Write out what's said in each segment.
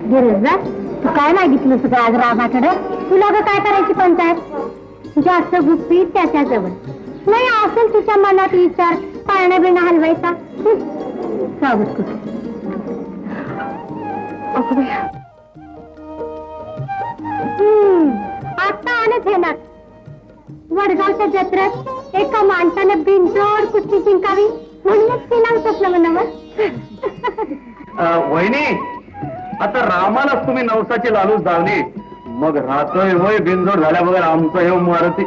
गिरजा, तू काय मागितलं तुझं आज रामाकडे? तुला ग काय करायची पंचायत? जास्त गुप्पी त्याच्याजवळ नाही असेल तुझ्या मनात विचार पाळणा बिणा हलवायचा. सावध कुठे आता आलंच हे ना. वडगावच्या जत्रेत एका माणसाने बिनजोड कुस्ती जिंकावी म्हणूनच ते नाव सुचलं म्हणावं. वहिनी, आता रामालाच तुम्ही नवसाची लालूच धावली, मग राहतोय होय बिनजोड झाल्या बघा आमचं हे मारुती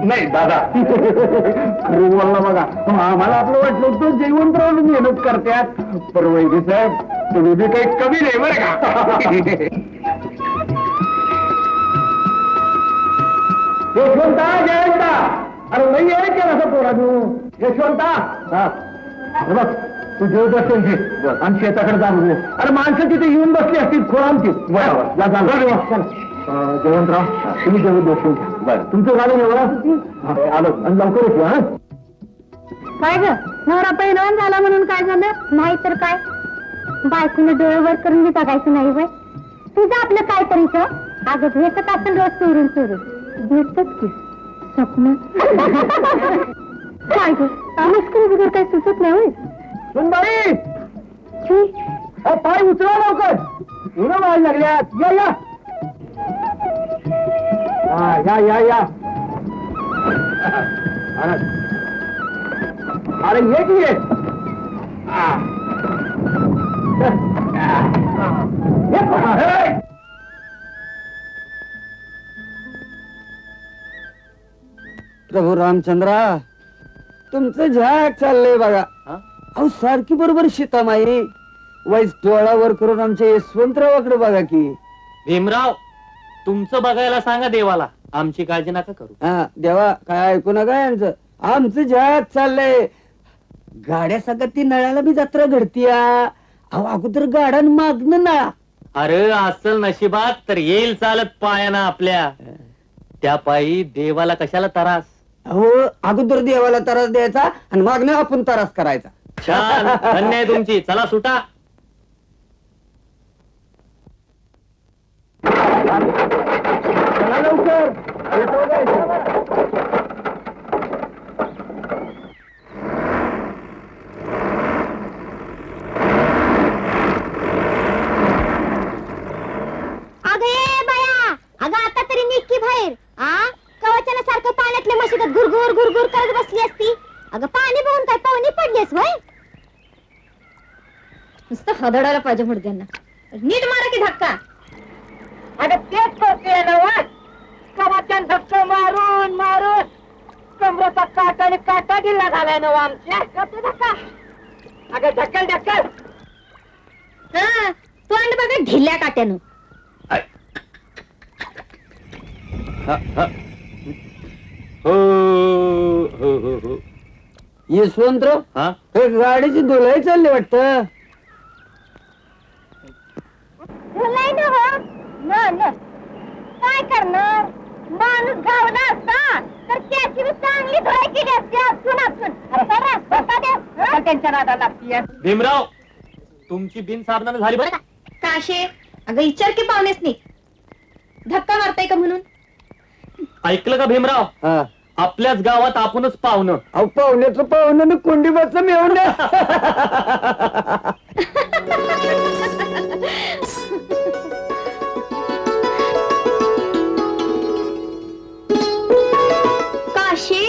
नाही दादा. खरं बोलला बघा, आम्हाला आपलं वाटलं होतं जेवण तर मेहनत करतात, पण वैदी साहेब तुम्ही बी काही कमी नाही बरं का. यशवंता, जयंता, अरे नाही आहे का असं पोरा तू? यशवंता, हा बघ तू जेवत असेल घे आणि शेताकडे जाऊ. अरे माणसं तिथे येऊन बसली असतील खोळांची. जयवंतराव, तुम्ही जेवत बसून घ्या. बरं, तुमचं झालं एवढा आलो आणि लवकरच या. काय ग, नवरा पैलवान झाला म्हणून काय झालं? नाही तर काय, बायकोने डोळे वर करून मी बघायचं नाही वय. तुझं आपलं काय तरीच अगं भेटत असेल रोज चोरून चोरून. भेटत की स्वप्न. काय ग, मस्करी वगैरे काय सुचत नाही होय? सुनबाई, पाय उचला लवकर, उन्हा व्हायला लागल्यात. या या या या या. अरे ये की ये. प्रभू रामचंद्रा, तुमचं झाक चाललंय बघा. अहो सारखी बरोबर सीतामाई वाईस डोळावर करून आमच्या यशवंतरावाकडे बघा की. भीमराव, तुमचं बघायला सांगा देवाला, आमची काळजी नका करू. हा देवा, काय ऐकू नका यांचं. आमचं झाक चाललंय. गाड्या सगळ्यात ती नळाला बी जत्रा घडतीया. अहो अगोदर गाड्या मागणं नळा. अरे असल नशिबात तर येईल चालत पायानं आपल्या. त्या पायी देवाला कशाला त्रास. अहो अगोदर देवाला त्रास द्यायचा आणि मागणं आपण त्रास करायचा. छान, धन्य आहे तुमची. चला सुटा. लवकर अगं आता तरी निक्की बाहेर. कवचानासारखं पाण्यातल्या मशिदत गुरगुर गुरगुर करत बसली असती. अगं पाणी बघून काय पाहुणी पडलीस वय? नुसतं हदडायला पाहिजे मुडद्यांना. नीट मारा की धक्का. अगं तेच करते ना, कवाच्यान धक्का मारून मारून कमरेचा काटाने काटा दिला झालाय ना आमच्या. करते धक्का. अगं ढक्कल ढक्कल. तोंड बघा ढिल्या काट्यानं. हो हो हो हो. यशवंतराव, हा, हे गाडीची धुलाई चालली वाटतं. धुलाई ना हो न काय करणार? माणूस गावला असता तर त्याची मी चांगली धुलाई केली असती असून असून. त्यांच्या नादा लागतीये. भीमराव, तुमची बिन साबणानं झाली बरं का. काशे, अगं विचार की पाहुणेच नाही धक्का मारताय का म्हणून. ऐकलं का भीमराव? हा, आपल्याच गावात आपणच पाहुणं. अहो पाहुण्याचं पाहुण्यानं कोंडीबाचं मिळवून द्या. काशे,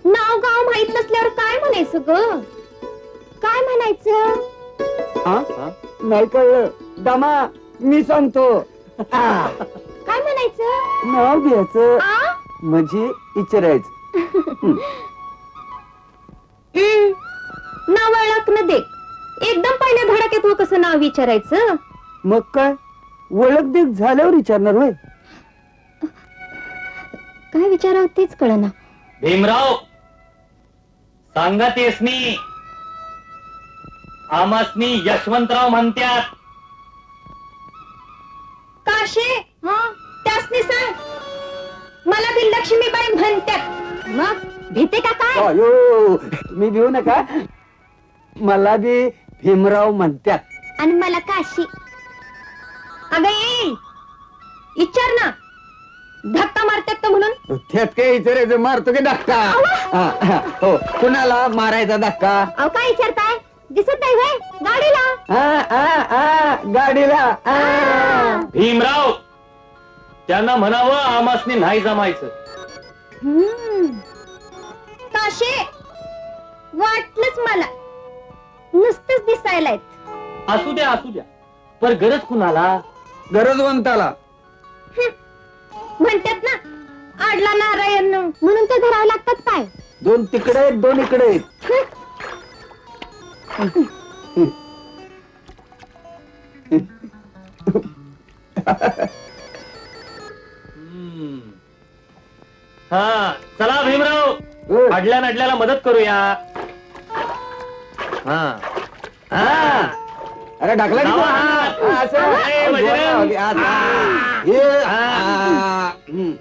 नाव गाव माहित नसल्यावर काय म्हणायचं ग? काय म्हणायचं? हा? नाही कळलं दमा, मी सांगतो. काय म्हणायचं? नाव घ्यायचं आ? म्हणजे विचारायचं. नाव ओळख दे. एकदम पहिल्या धडाक्यात व कसं नाव विचारायचं? मग काय ओळख देख झाल्यावर विचारणार होय. काय विचारावं तेच कळना. भीमराव, सांगा तेसनी आमासनी यशवंतराव म्हणत्यात. काशे, त्यासनी सांग मला बी लक्ष्मीबाई म्हणतात. मग भीते का काय? अयो, तुम्ही भिऊ नका. मला बी भीमराव म्हणतात. आणि मला काशी. अगं येईल विचार ना धक्का मारतात का म्हणून त्यात काय विचारायचं मारतो की धक्का हो कुणाला मारायचा धक्का अहो काय विचारताय दिसत नाही व्हय? गाडीला गाडीला भीमराव त्यांना म्हणावं आमासनी नाही जमायचं. ताशे वाटलंच मला नुसतंच दिसायला असू द्या पर गरज कुणाला? गरजवंताला म्हणतात ना आडला नारायण म्हणून ते धरावं लागतात पाय दोन तिकडे आहेत, दोन इकडे आहेत. हा चला भीमराव अडल्या नडल्याला मदत करूया. हा अरे ढकला की तू. असं. ए, बजरंग. असं. हे. हम्म.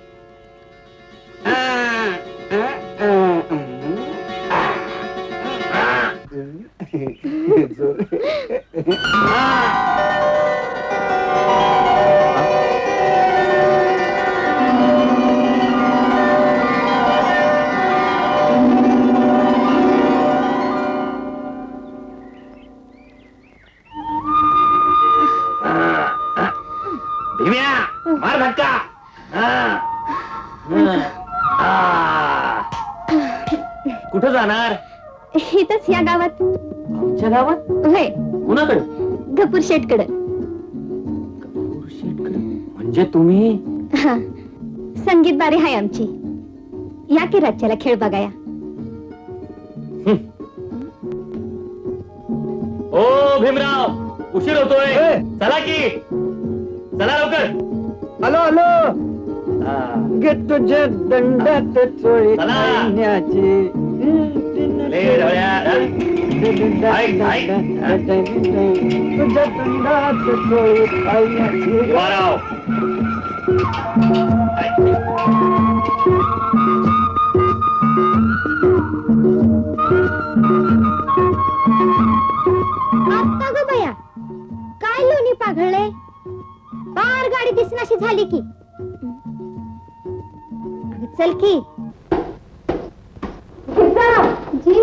भीम्या मार धक्का. कुठं जाणार? इथंच या गावात आमच्या गावात? होय कुणाकडे? गपूर शेटकडे म्हणजे तुम्ही? संगीत बारी हाय आमची या की राज्याला खेळ बघाया. ओ भीमराव उशीर होतोय. चला की चला लवकर. हॅलो हॅलो हा. गे तुझ्या दंडात चोळी चला. आणण्याची. ले ढवळ्या. ऐक, ऐक. तुझ्या दंडात चोळी आणण्याची. वाराव. आता ग बया काय लोणी पाघळले बार गाडी दिसनाशी झाली की अगं, चल की जी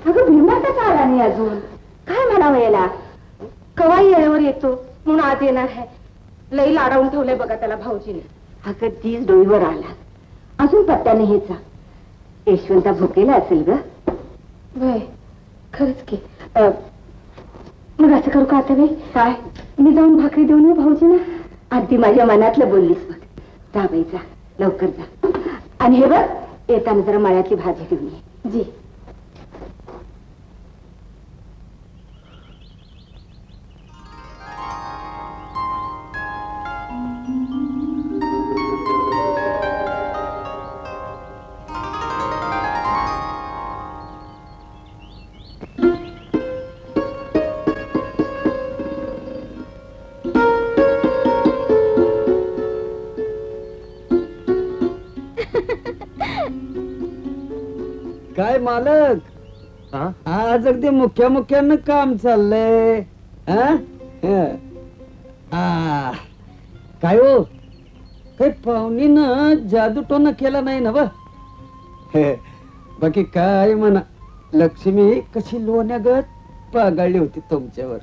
अगं भीमाचा का आला नाही अजून काय म्हणावं याला कवा येळेवर येतो म्हणून आज येणार आहे लई लाडावून ठेवलंय बघा त्याला भाऊजीने अगं तीच डोईवर आला अजून पत्त्याने हेचा यशवंता भुकेला असेल ग वय खरंच की मग असं करू का आता बाई काय मी जाऊन भाकरी देऊन येऊ भाऊजींना अगदी माझ्या मनातलं बोललीस बघ जा बाई जा लवकर जा आणि हे बघ येताना जरा मळ्यातली भाजी घेऊन ये जी काय मालक हा? आज अगदी मुख्यानं काम चाललंय. हा? काय हो काही पाहुणीनं जादूटोना केला नाही ना बा. बाकी काय म्हणा लक्ष्मी कशी लोण्यागत पागाळली होती तुमच्यावर.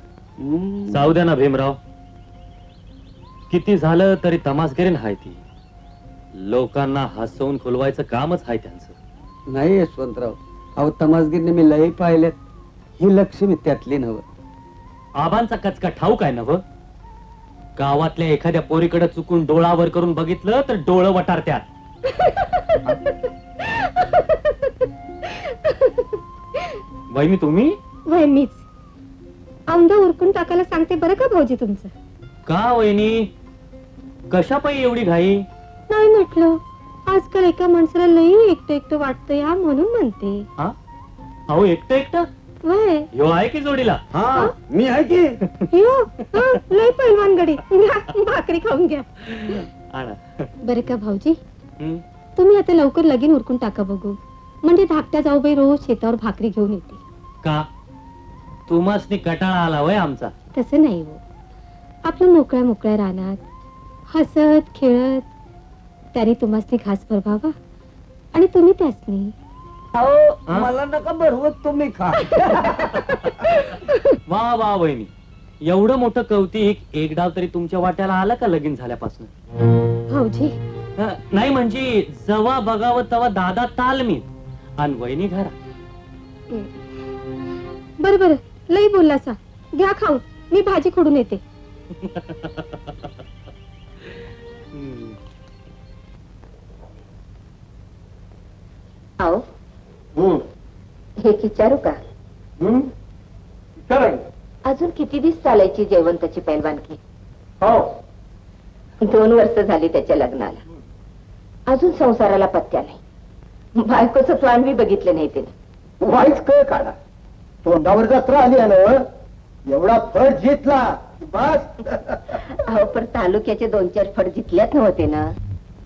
जाऊ द्या ना भीमराव किती झालं तरी तमासगिरीन हाय ती. लोकांना हसवून फुलवायचं कामच आहे त्यांचं. नाही यशवंतराव अहो तमासगिरीने मी लई पाहिल्यात ही लक्ष्मी त्यातली नव. आबांचा कचका ठाऊक आहे ना व गावातल्या एखाद्या पोरीकडे चुकून डोळावर करून बघितलं तर डोळं वटारत्यात. वहिनी तुम्ही वहिनीच औंधा उरकून टाकायला सांगते बरं का भाऊजी तुमचं. का वहिनी कशा पायी एवढी घाई? नाही म्हटलं आजकाल एका माणसाला लई एकटं एकटं वाटतं या म्हणून म्हणते. हा अहो एकटं एकटं वय ह्यो आहे की जोडीला? हा मी आहे की. यो लई पैलवान गडी घ्या, भाकरी खाऊन घ्या. आणा. बरं का भाऊजी हं? तुम्ही आता लवकर लगीन उरकून टाका बघू म्हणजे धाकट्या जाऊबाई रोज शेतावर भाकरी घेऊन येते. का तुम्हासनी कटाळा आला वय आमचा? तसं नाही हो आपलं मोकळ्या मोकळ्या रानात हसत खेळत त्याने तुम्हाला घास भरवावा आणि तुम्ही त्यासनी. अहो मला नका भरवत, तुम्ही खा. वा वा वहिनी, एवढं मोठं कौतिक एक डाव तरी तुमच्या वाट्याला आलं का लगीन झाल्यापासून? भाऊजी नाही म्हणजे जवा बघावं तवा दादा तालमीत आणि वहिनी घरा. बरं बरं, लई बोललासा. घ्या खाऊन, मी भाजी खोडून येते. आओ हे विचारू का? अजून किती दिवस चालायची जयवंताची पैलवानकी? हो 2 वर्ष झाली त्याच्या लग्नाला, अजून संसाराला पत्त्या नाही. बायकोचं प्लान मी बघितलं नाही त्याने. वाईच कळ काढा, तोंडावर जत्रा आली आहे ना, एवढा फळ जितला बस. अहो पण तालुक्याचे 2-4 फड जिंकल्यात नव्हते ना.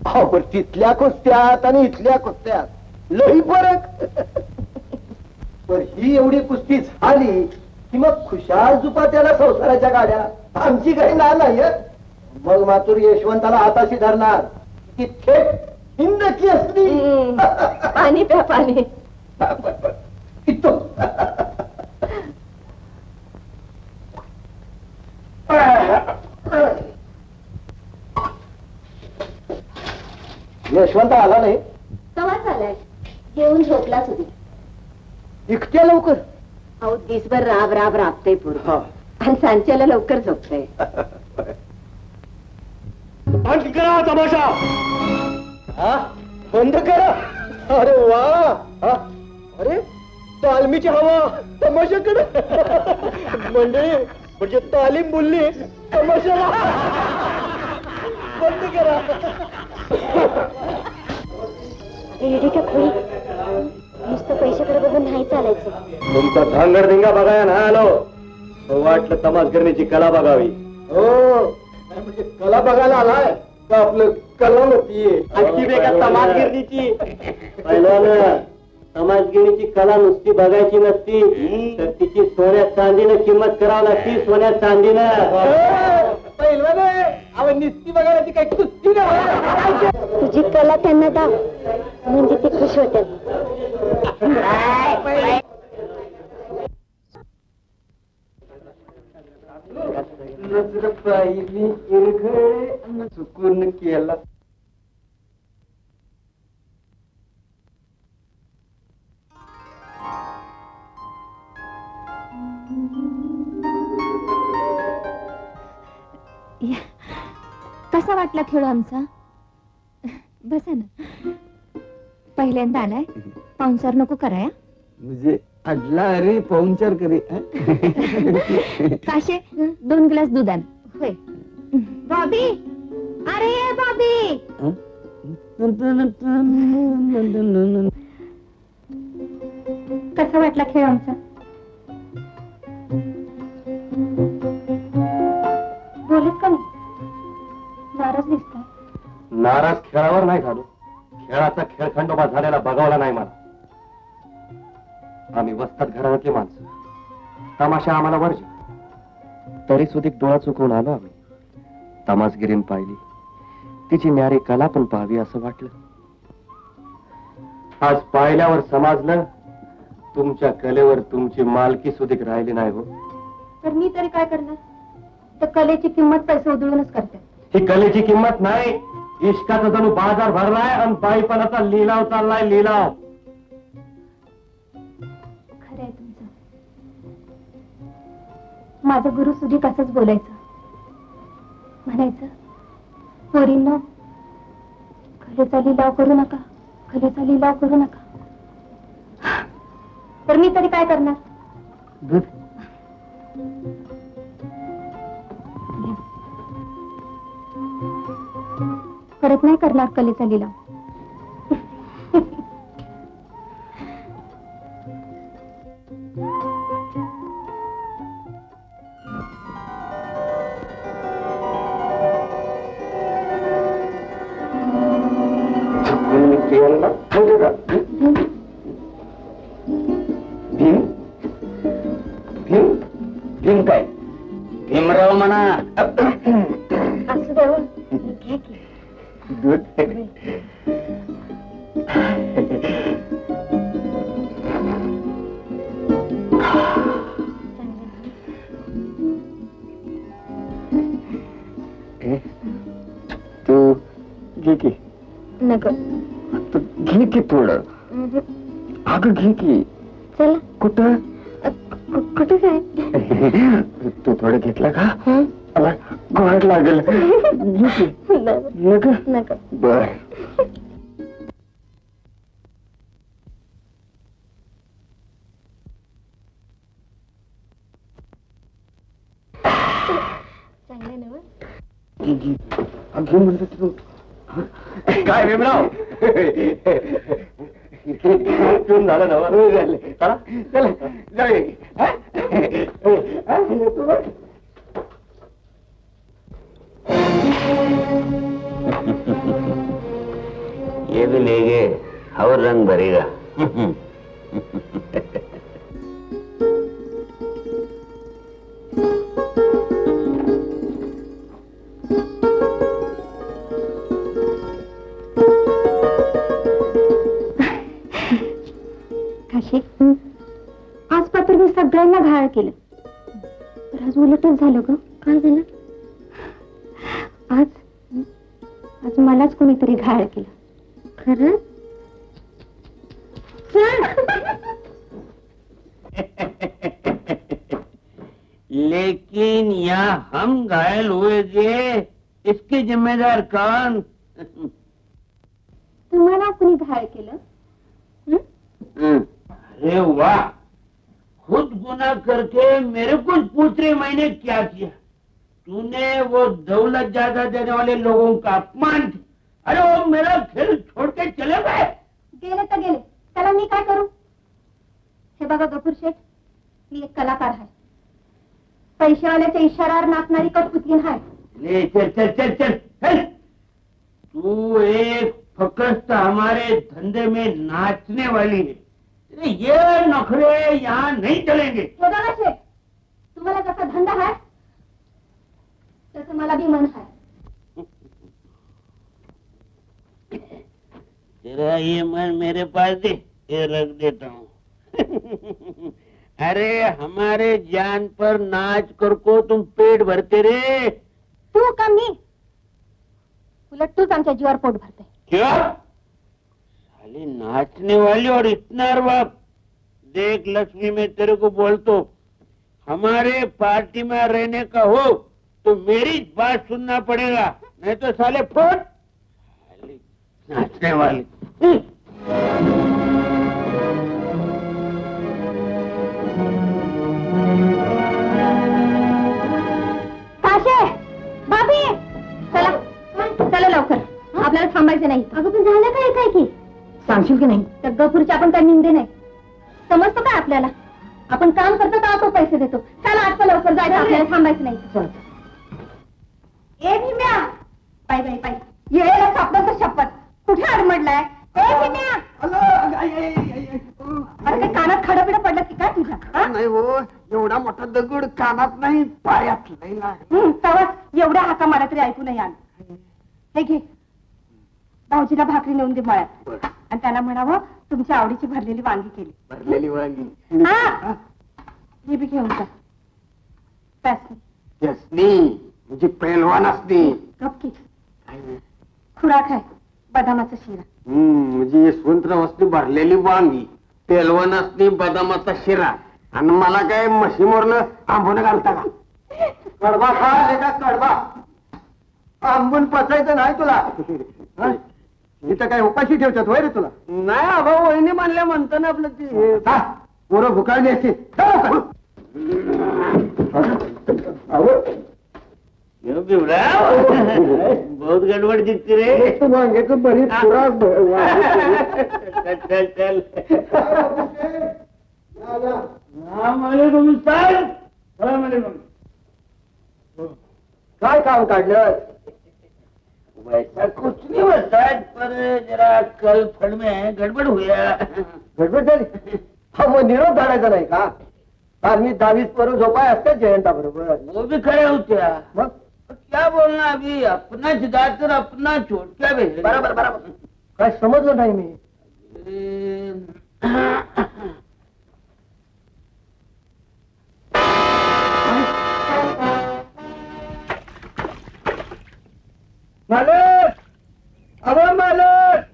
अहो पण तिथल्या कुस्त्यात आणि इथल्या कुस्त्यात लई फरक. पण ही एवढी कुस्ती झाली की मग खुशाल जुपा त्याला संसाराच्या गाड्या. आमची काही ना नाही हं. मग मातूर यशवंताला हाताशी धरणार की थेट हिंदकी असली. पाणी प्या पाणी. इतो. यशवंत आला नाही. कवाच आलाय? जेवून झोपलाच होती. इतक्या लवकर? अहो दिसभर राब राब राबतय पूर्ण आणि सांच्याला लवकर झोपतय. बंद करा तमाशा. बंद करा. अरे वा. अरे तालमीची हवा तमाशाकडे. मंडळी म्हणजे तालीम बोलली तमाशाला. बंद करा. नुसतं पैशाकडे बघून नाही चालायचं. तुमचा धांगडधिंगा बघाया ना आलो, वाटलं तमाश करण्याची कला बघावी. हो म्हणजे कला बघायला आलाय तर आपलं कला नव्हती तमाशगिरीची. पहिल्यानं समाजगिरीची कला नुसती बघायची नसती, तर तिची सोन्या चांदीनं किंमत करावी लागती. सोन्या चांदीनं. पहिलं निस्ती बघायला ती काही कुस्ती नाही. तुझी कला त्यांना दाव, म्हणजे ते खुश होतात. चुकून केला. कसा वाटला खेळ आमचा? बसा ना. पहिल्यांदा आलाय, पाहुणचार नको कराया. म्हणजे अडला अरे पाहुणचार करी. काशे 2 ग्लास दूध आण. होय बॉबी. अरे ये बॉबी. कसा वाटला खेळ आमचा? बोलत का नाही? नाराज दिसताय. नाराज खेळावर नाही झालो, खेळाचा खेळखंडोबा झालेला बघावला नाही मला. आम्ही वस्तात घरातली माणसं, तमाशा आम्हाला वर्ज. तरी सुद्धा डोळा चुकवून आलो आम्ही. तमासगिरीन पाहिली, तिची न्यारी कला पण पाहावी असं वाटलं. आज पाहिल्यावर समजलं तुमच्या कलेवर तुमची मालकी सुधीक राहिली नाही हो. तर मी तरी काय करणार? तर कलेची किंमत पैसे उधळूनच करते. ही कलेची किंमत नाही, इश्काचा जणू बाजार भरलाय आणि बाईपणाचा लिलाव चाललाय. लिलाव. खरं आहे तुमचं. माझा गुरु सुधी कसंच बोलायचं, म्हणायचं पोरींनो कलेचा लिलाव करू नका, कलेचा लिलाव करू नका. तर मी तरी काय करणार? दूध. परत नाही करणार कलेचा लिलाव. भीम भीम भीम काय? भीम भीमराव म्हणा. असू दे हो. घे की. दूध. तू घे की. नको. तू घे की थोडं. अगं घे की. चला. कुठं? कुठं काय? तू थोडं घेतलं का? मला गोड लागेल. घे की. नको. नको. बर. चांगलं ना मग? अगदी म्हणतो तू. काय भीमराव? पिऊन झालं ना? झाले. चला जाऊया. ये भी ले गए और रंग भरेगा. काशी, आज पात्र मी सगळ्यांना घाळ केलं. तर आज उलटच झालं ग. काय झालं? आज आज मलाच कोणीतरी घाळ केलं. खरं? लेकिन यहाँ हम घायल हुए थे, इसके जिम्मेदार कौन? तुम्हाला कोणी घाळ केलं? अरे वाह, खुद गुनाह करके मेरे को पूछ रहे मैंने क्या किया? तूने वो दौलत ज्यादा देने वाले लोगों का अपमान किया. अरे वो मेरा खेल छोड़ के चले गए. गेले तर गेले, त्याला मी काय करू? हे बघा गफूर शेठ, मी एक कलाकार आहे. पैशावाल्याच्या इशाऱ्यावर नाचणारी कठपुतली आहे. ले चल चल चल चल चल. तू एक फकस्त हमारे धंधे में नाचने वाली है. ये नखरे यहाँ नहीं चलेंगे. हे बघा शेठ, तुम्हाला जसा धंदा आहे तसं मला बी मन आहे. तेरा ये मन मेरे पास दे, ये रख देता हूँ. अरे हमारे जान पर नाच कर को तुम पेट भरते रे. तू का मी? उलट तूच आमच्या जीवावर पोट भरते. क्या? साली नाचने वाली और इतना बाप. देख लक्ष्मी, मैं तेरे को बोलता हूँ, हमारे पार्टी में रहने का हो तो मेरी बात सुनना पड़ेगा, नहीं तो साले फोट. साली नाचने वाली. काशे, बाबी, चला चला लवकर. आपल्याला थांबायचं नाही. अगं पण झालं काय काय की? सांगशील की नाही? तर गफूरच्या आपण काही निंदे नाही. समजतो काय आपल्याला? आपण काम करतो तर आपण पैसे देतो. चला आता लवकर जायचं, आपल्याला थांबायचं नाही. ए भीम्या, बाई बाई बाई, येळेला सापडलं तर शपथ. कुठे अडमडलाय? ए भीम्या, अरे काय कानात खडपिडं पडलं की काय तुझ्या? हा? नाही हो, एवढा मोठा दगड कानात नाही, पायात लई लाग. तेव्हा एवढ्या हाका मारा तरी ऐकू नाही आलं. हे घे, भाऊजीला भाकरी नेऊन दे मळ्यात. आणि त्याला म्हणावं तुमच्या आवडीची भरलेली वांगी केली. भरलेली वांगी. हा, हे बी घेऊन जा. पैसे यसनी म्हणजे पैलवान असते. गपकी. खुराक आहे बदामाचा शिरा. म्हणजे यशवंतराव असते भरलेली वांगी, पैलवान असते बदामाचा शिरा, आणि मला काय म्हशीमोरनं आंबून घालता का? कडबा खा का कडबा? आंबून पचायचं नाही तुला. इथं काय उपाशी ठेवतात होय रे तुला? नाही अभा, वहिनी म्हणल्या म्हणतं ना आपलं ती पोरं भुकाळली असते. बहुत गडबड दिसते रे. वांग्याचं बरीच खुराक. चल चल. वालेकुम सर. काय काम काढलं? वैसा कुछ नहीं होता है, पर जरा कल फंड में गड़बड़ हुआ. गडबड झाली. हा, मग निरोप धाडायचा नाही का? काल मी 10-20 पोरं झोपाय असतात जयंता बरोबर. वो भी खड़े होत्या. मग क्या बोलना अभी, अपना जिदातर अपना छोट क्या भेज. बरोबर बरोबर. काय समजलं नाही मी. मालक, अहो मालक,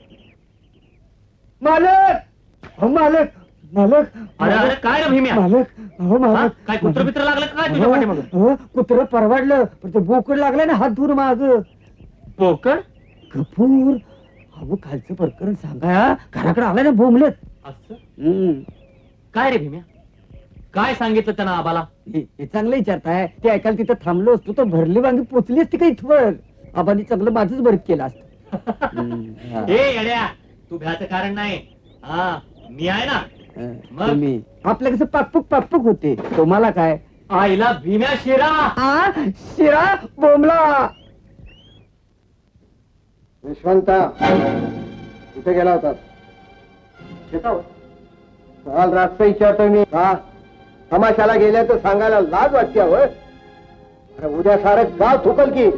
मालक, अहो मालक, मालक. अरे अरे काय रे भीम्या, मालक, अहो हा? मालक. काय कुत्र बित्र लागलं का काय तुझ्या पाठीमागं? कुत्र परवाडलं पण ते बोकड लागलं ना हात धुर माग. पोकळ गफूर, अहो खालचं प्रकरण सांगा. घराकडे आलाय ना बोंबलत. असं काय रे भीम्या, काय सांगितलं त्यांना आबाला? हे चांगलं विचारताय. ते ऐकायला तिथं थांबलो असतो तर भरली वांगी पोचली असती का इथवर. आबांनी चांगलं माझंच बरं केलं असतं. ए येड्या, तू भ्याचं कारण नाही. हा मी आहे ना. मग? तुम्ही आपलं कसं पाकपूक होते. तुम्हाला काय आईला भीम्या शिरा. शिरा बोंबला. यशवंता कुठे गेला होता? शेतावर. काल रातचं विचारतोय मी. हा तमाशाला गेल्या तर सांगायला लाज वाटते. होय अरे उद्या सारं गाव थुकल की.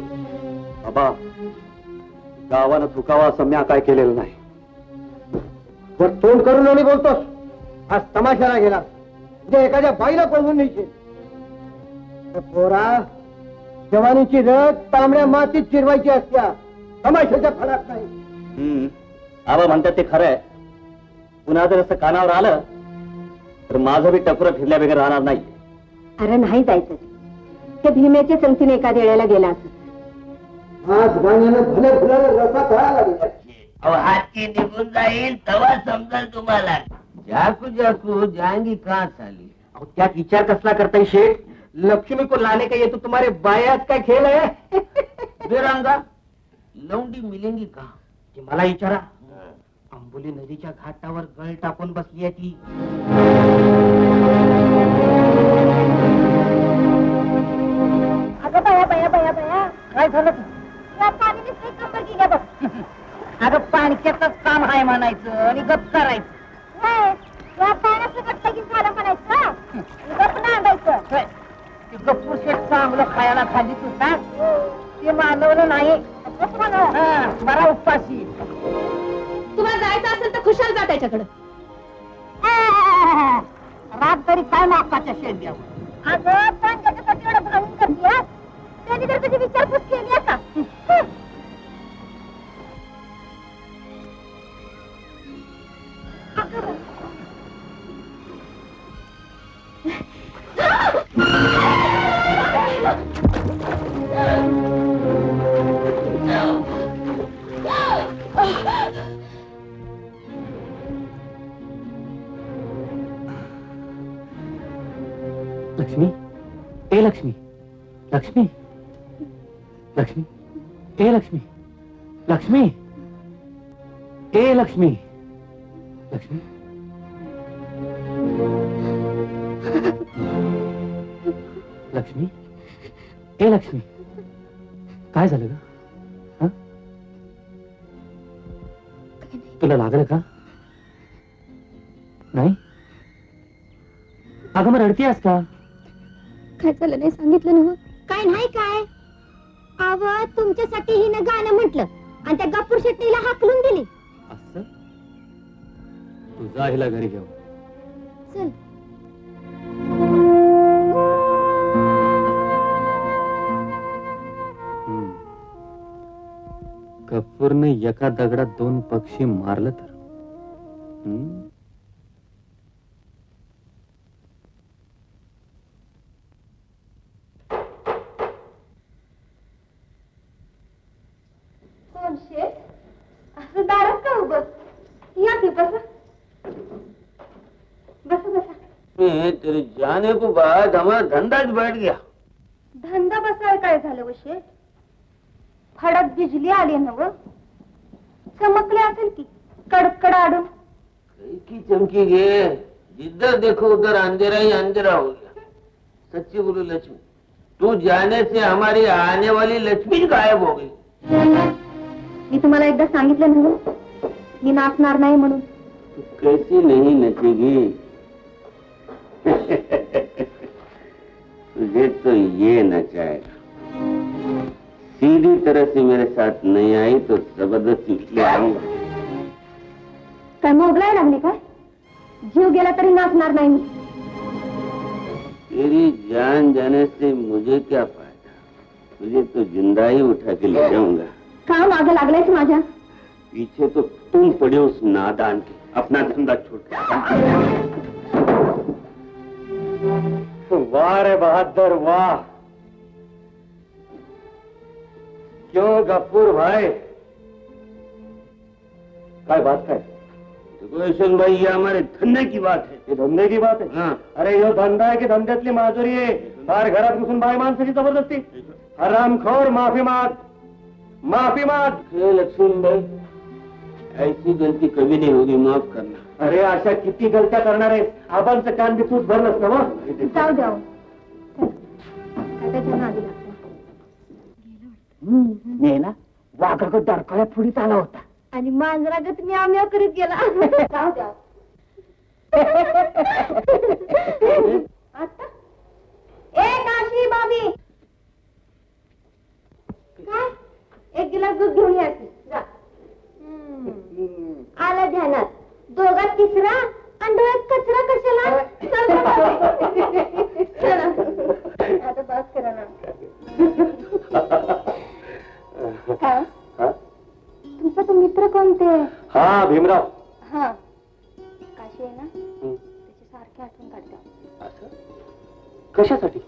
बाबा, गावानं चुकावा असं म्या काय केलेलं नाही. वर तोंड करून आणि बोलतोस. आज तमाशाला गेला म्हणजे एखाद्या बाईला पळवून न्यायचे. पोरा, जवानीची रग तांबड्या मातीत चिरवायची असत्या, तमाशाच्या फळात नाही. आबा म्हणतात ते खरं आहे. पुन्हा जर असं कानावर आलं तर माझं बी टकुरं फिरल्या बगैर राहणार नाही. अरे नाही जायचं. त्या भीमेच्या संगतीने एखाद्या वेळेला गेला असं. आज गाण्यानं भले फुलाला रसा कळायला लागला. अहो हातची निघून जाईल तेव्हा समजेल तुम्हाला. जाकू जाकू जाएंगी कहाँ साली. अहो, त्यात विचार कसला करताय शेठ? लक्ष्मी को लाने का ये तो तुम्हारे बायात काय खेळ आहे. बेरंगा लौंडी मिलेंगी कहाँ. ते मला विचारा. आंबोली नदीच्या घाटावर गळ टाकून बसली आहे ती. अगं बया बया बया बया, काय झालं? या पाणी नुसतं कंबर गेल्या बघ. अगं पाणक्याच काम आहे म्हणायचं आणि गप करायचं. होय, या पाण्याचं गट्ट की झालं म्हणायचं. गप नांदायचं. ते गप्पूर शेट चांगलं खायला खाली तुझा ते मानवलं नाही. गप म्हणावं. हा, बरा उपाशी. तुम्हाला जायचं असेल तर खुशाल जा त्याच्याकडे. रात तरी काय नाकाच्या शेंड्यावर. अगं पण त्याच्यासाठी एवढं भांडण करतेस. त्यांनी तर तुझी विचारपूस केली आहे का? लक्ष्मी, ए लक्ष्मी, लक्ष्मी, लक्ष्मी, ए लक्ष्मी, लक्ष्मी, ए लक्ष्मी, लक्ष्मी. लक्ष्मी, ए लक्ष्मी, काय झालं ग? हं? तुला लागलं का? नाही? अगं मग रडतीयस का? काय झालं नाही सांगितलं ना. काय नाही काय. अव तुमच्यासाठी हिनं गाणं म्हटलं आणि त्या गप्पूर शेट्टीला हाकलून दिली. असं तू जा हिला घरी घेऊन. चल. कपूरने एका दगडात 2 पक्षी मारलं तर. कोण शेठ? असं दारात का उभं? या की बसा. बसा बसा. तेरी जाने को बाद हमारा धंधा बैठ गया. धंदा बसायला काय झालं व शेठ? फडक बिजली आली ना व. चमकले असेल की कडकड आडून. की चमकी गे. जिधर देखो उधर अंधेरा ही अंधेरा हो गया. सच्ची बोलो लक्ष्मी, तू जाने से हमारी आने वाली लक्ष्मी गायब हो गई. मी तुम्हाला एकदा सांगितलं ना मी नाचणार नाही म्हणून. तू कैसी नहीं नचेगी. मुझे तो ये नचाएगा। सीधी तरह से मेरे साथ नहीं आई तो जबरदस्ती ले आऊंगा। काय मोगलाय लागली काय? जीव गेला तरी नाचणार नाही मी. तेरी जान जाने से मुझे क्या फायदा, मुझे तो जिंदा ही उठा के ले जाऊंगा। का मागे लागलायच माझ्या? पीछे तो तुम पड़े उस नादान के, अपना धंधा छोड़। वाह रे बहादुर वाह. क्यों गफूर भाई, काय बात काय? देखो यशवंत भाई, ये हमारे धंधे की बात है। हे धंदे की बात आहे. हाँ. अरे ह्यो धंदा आहे की धंद्यातली माजुरी आहे? बाहेर घरात घुसून बाई माणसाची जबरदस्ती. हरामखोर, माफी माग, माफी माग. हे लक्ष्मण भाई, ऐसी गलती कभी नहीं होगी, माफ करना। अरे अशा किती गलत्या करणार आहे? आबांचं कान बी तूच भरलंस ना मग. जाऊ द्या हो. काय त्याच्या नादी लागतं. मी ना वाघाकडे डरकाळ्या पुढीत आला होता आणि मांजरागत म्याव म्याव करीत गेला. जाऊ द्या. आता ए काशी बाबी, काय एक गिलास दूध घेऊन या की. जा. आलं ध्यानात. दोघात तिसरा आणि डोळ्यात कचरा कशाला? चला. आता बस करा ना. काय हा? तुमचा तो मित्र कोणते? हा भीमराव. हा काशी आहे ना, त्याची सारखी आठवण काढते. असं कशासाठी?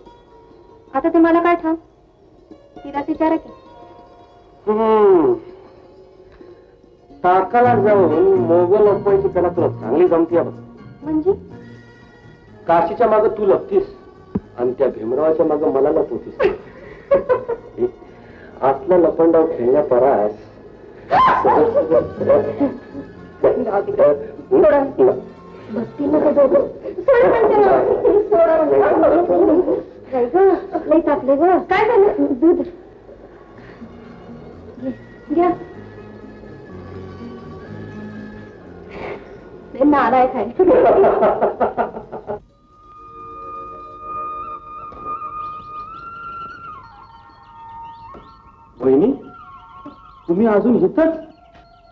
आता ते मला काय ठाव? तिला विचारा की. टाकाला जाऊन मोगल लपवायची त्याला तुला चांगली जमती बघ. म्हणजे काशीच्या माग तू लपतीस आणि त्या भीमरावाच्या माग मला लपवतीस. आतला लपंडाव खेळण्या परास भक्ती नका दोघं. लई तापले ग. काय झालं? दूध घ्या. नाराय खाय. वहिनी, तुम्ही अजून इथंच?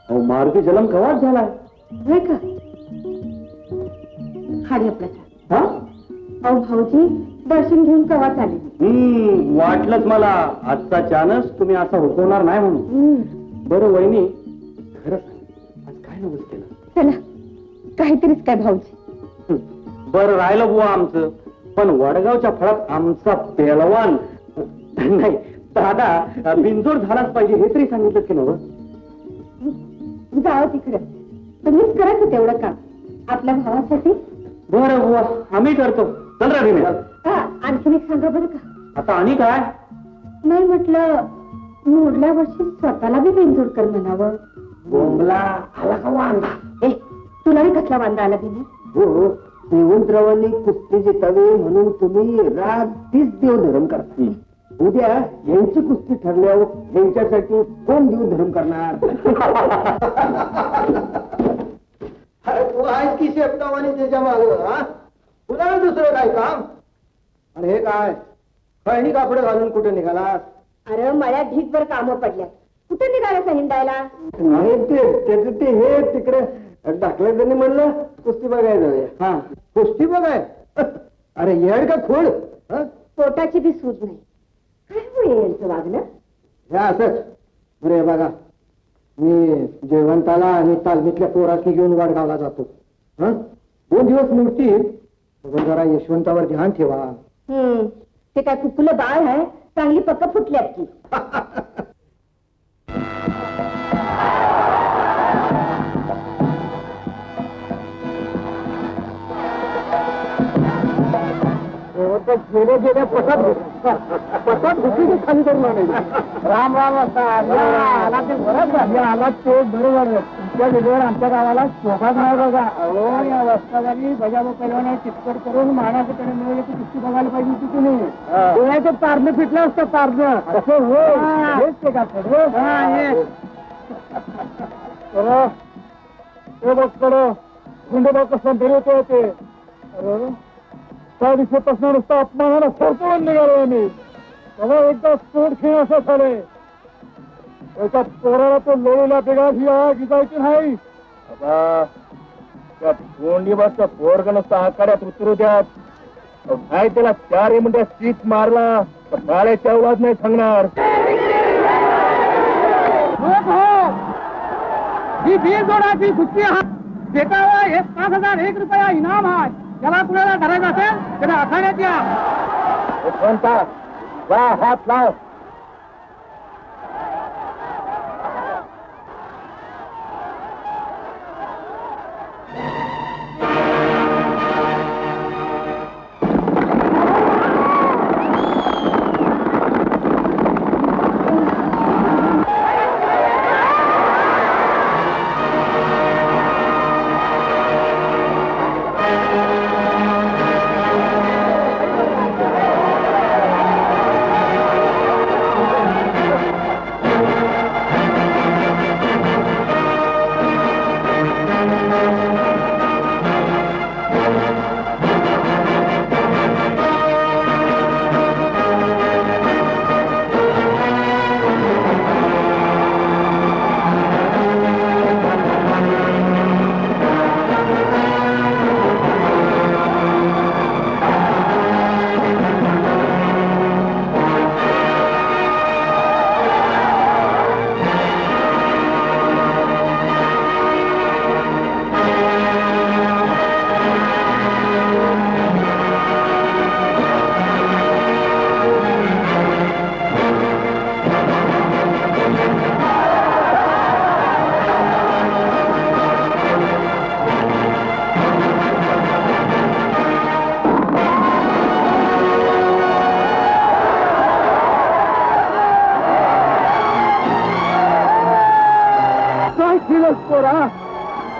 अहो मारुती जलम कवाच झालाय. होय का? खाली आपल्या. हा? अहो भाऊजी दर्शन घेऊन कवा चालेल. वाटलंच मला आजचा चानस तुम्ही असा हुकवणार नाही म्हणून. बरं वहिनी, खरं सांग, आज काय नवस केलं? चला काहीतरीच काय भाऊजी. बरं राहिलं बुवा आमचं, पण वडगावच्या फळात आमचा पेलवान नाही दादा बिनजोड झालाच पाहिजे हे तरी सांगितलं की नव. जावं तिकडे. तुम्हीच करायचं तेवढं काम आपल्या भावासाठी. बरं बुवा, आम्ही करतो. चल रा भीमे. आणखीन एक सांगा बरं का. आता आणि काय? नाही म्हटलं मोडल्या वर्षी स्वतःला बी बिनजोड कर म्हणावं. बोंबला आला का वांदा? ए तुलाही कसला वांदा आला बिने? हो, देवंतरावांनी कुस्ती जितावी म्हणून तुम्ही रात्रीच देवधर्म करता. उद्या यांची कुस्ती ठरल्यावर यांच्यासाठी कोण देवधर्म करणार? तू आहेस की शेपटावानी त्याच्या माग, तुला दुसरं काय काम? अरे हे काय खैनी कापड घालून कुठे निघालास? अरे मळ्यात ढीकभर कामं पडल्या. कुठे निघाला हिंडायला? नाही त्याचं ते हे तिकडे टाकलं त्यांनी म्हणलं कुस्ती बघायला जाऊया. हा कुस्ती बघाय? अरे येड का खोड? पोटाची बी सूज नाही. काय होईल यांचं वागणं? हे असंच. बरे बघा, मी जयवंताला आणि तालमीतल्या पोरासनी घेऊन वडगावला जातो. 2 दिवस मूर्ती जरा यशवंतावर ध्यान ठेवा. ते काय फुफुलं बाळ आहे? चांगली पक्क फुटल्यात की. गेल्या पटात घुसली खाली करून आणायची. राम राम असता आला ते बरोबर. तुमच्या वेळेवर आमच्या गावाला शोभाच नाही बघा. अहो या वस्तादारी बजाव पैलवाने चितकड करून महाराष्ट्राकडे मिळवले की कुस्ती बघायला पाहिजे होती तुम्ही. डोळ्याचं तारणं फिटलं असतं तारणं. असं हो हेच ते का गुंडे कसं तरी होते. त्या दिवसापासून नुसतं अपमानाला सरपळून निघालो आम्ही. तेव्हा एकदा स्फोट खेळ असं झाले. त्याच्या पोराला तो लोळीला बेगा ही आग जायची नाही. आता त्या गोंडीबाच्या पोरग नुसतं आखाड्यात उतरू द्यात. नाही त्याला 4 मिनिटात सीट मारला तर बाळ्याची आवाज नाही सांगणार. ही बिनजोडाची सुट्टी शेतावर हे 5,001 रुपया इनाम आहे. ज्याला कुणाला धरायचं असेल त्याला आखाड्यात या. हात लाव.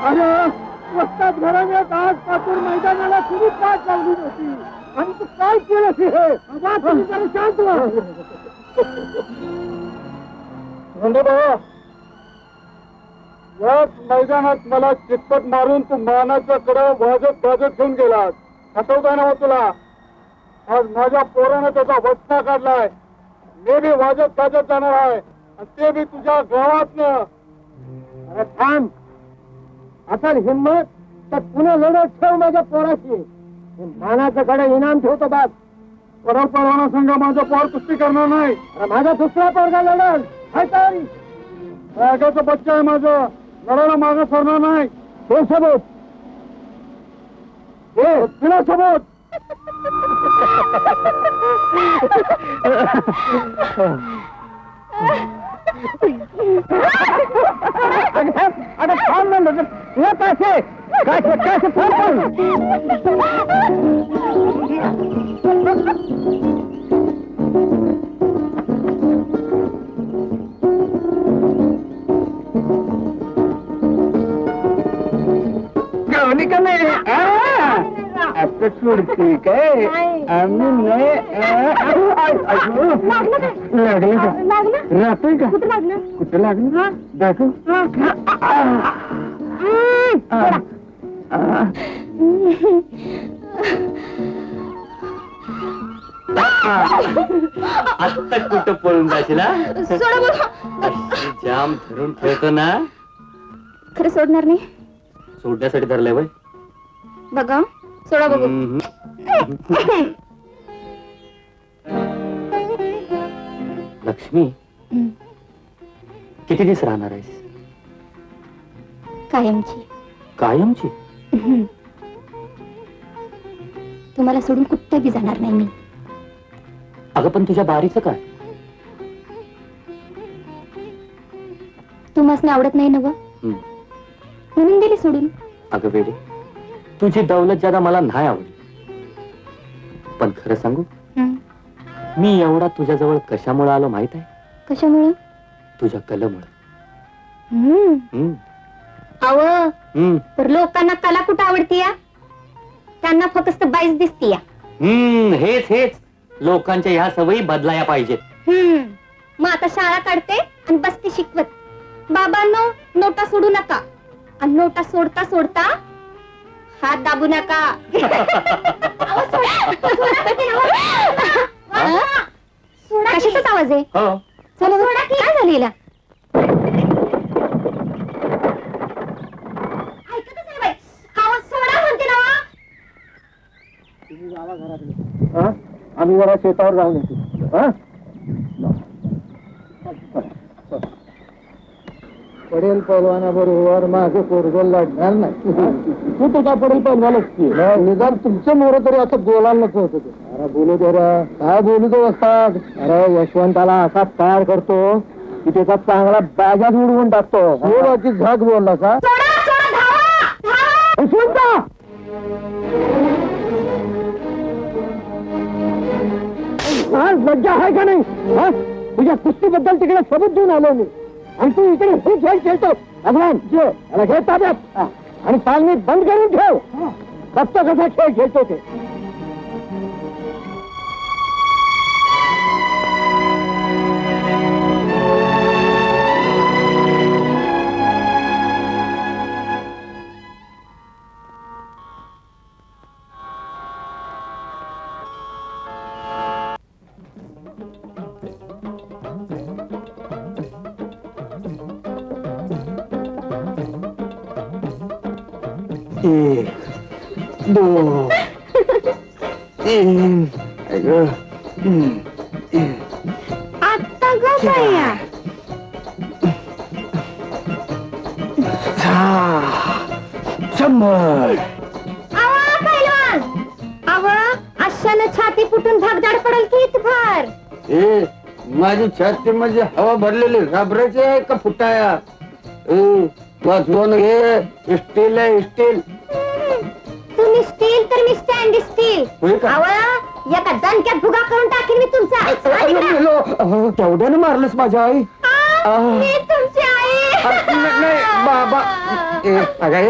अरे वस्तात घराण्यात आज पातूर मैदानाला तुम्ही पाठ लावली होती आणि तू काय केलं हे? शांत याच मैदानात मला चितपट मारून तू मानाच्या कडे वाजत गाजत घेऊन गेलास. आठवतंय ना तुला? आज माझ्या पोरानं त्याचा वचना काढलाय. मी बी वाजत गाजत जाणार आहे आणि ते बी तुझ्या गावातनं. अरे थांब. आता हिंमत तर पुन्हा लढत ठेव माझ्या पोराशी. मानाचं कडे इनाम ठेवतो बाप. परवाना संघ माझं पोर कुस्ती करणार नाही. माझा दुसरा पोरगा लढल. रागाचं बच्चा आहे माझं. लढायला मागं सरणार नाही. तो सबूत तुला सबूत. आता थांब म्हणलं येत असे काय गावली का नाही आता सोडते काय आम्ही नाही. लागलं राहतोय का? कुठं लागलं दाखव. आत्ता कुठं पळून जाशील? जाम धरून ठेवतो ना. खरं सोडणार नाही. सोडण्यासाठी धरलंय वय. बघा सोडा बघू. लक्ष्मी किती दिवस राहणार आहेस? कायमची. कायमची? तुम्हाला सोडून कुठे बी जाणार नाही मी. अगं पण तुझ्या बारीचं काय? तुम्हाला आवडत नाही ना व म्हणून दिली सोडून. अगं वेडे तुझी दौलत ज्यादा मला नाही आवडली. पण खरं सांगू मी एवढा तुझ्याजवळ कशामुळे आलो माहित आहे? कशामुळे? तुझ्या कलेमुळे. अव तर लोकांना कला कुठं आवडती या? त्यांना फक्त बाईच दिसती या. हेच हेच लोकांच्या ह्या सवयी बदलाया पाहिजेत. मग आता शाळा काढते आणि बसते शिकवत. बाबांनो नोटा सोडू नका. आणि नोटा सोडता सोडता हात दाबू नका कशाचाच आवाज आहे हो चला काय झालं हिला? ऐकतच नाही बाई. आवाज सोडा म्हणते ना वा. आम्ही जरा शेतावर जाऊन येतो पडेल पैलवाना बरोबर माझं पोरग लढणार नाही तू तुझा पडेल पैलवानच निदान तुमचं मोर तरी असं बोलायला नको होतं ते. अरे बोलू दे रे काय बोलू दे असतात. अरे यशवंताला असा तयार करतो की त्याचा चांगला बॅगात उडवून टाकतो बोलाची झाक बोलला का सोडा सोडा धावा धावा. यशवंता लज्जा आहे का नाही तुझ्या कुस्तीबद्दल तिकडे सबूत देऊन आलो मी आणि तू इकडे हे खेळ खेळतो अभिमान याला घे ताब्यात आणि तालमी बंद करून ठेव कसा कसा खेळ खेळतो ते दोन तीन आत्ता ग बाया शंभर आवा पैलवान आवा अशानं छाती फुटून धाकधाड पडल की इथभर. ए माझी छाती म्हणजे हवा भरलेली घाबरायची आहे का फुटाया दोन घे स्टील आहे स्टील तुम्ही स्टील तर मी स्टँड स्टील. होय का? आवा एका दणक्यात भुगा करून टाकेन मी तुमचा. तेवढ्यानं मारलंस माझ्या आई मी तुमची आई. नाही बाबा काय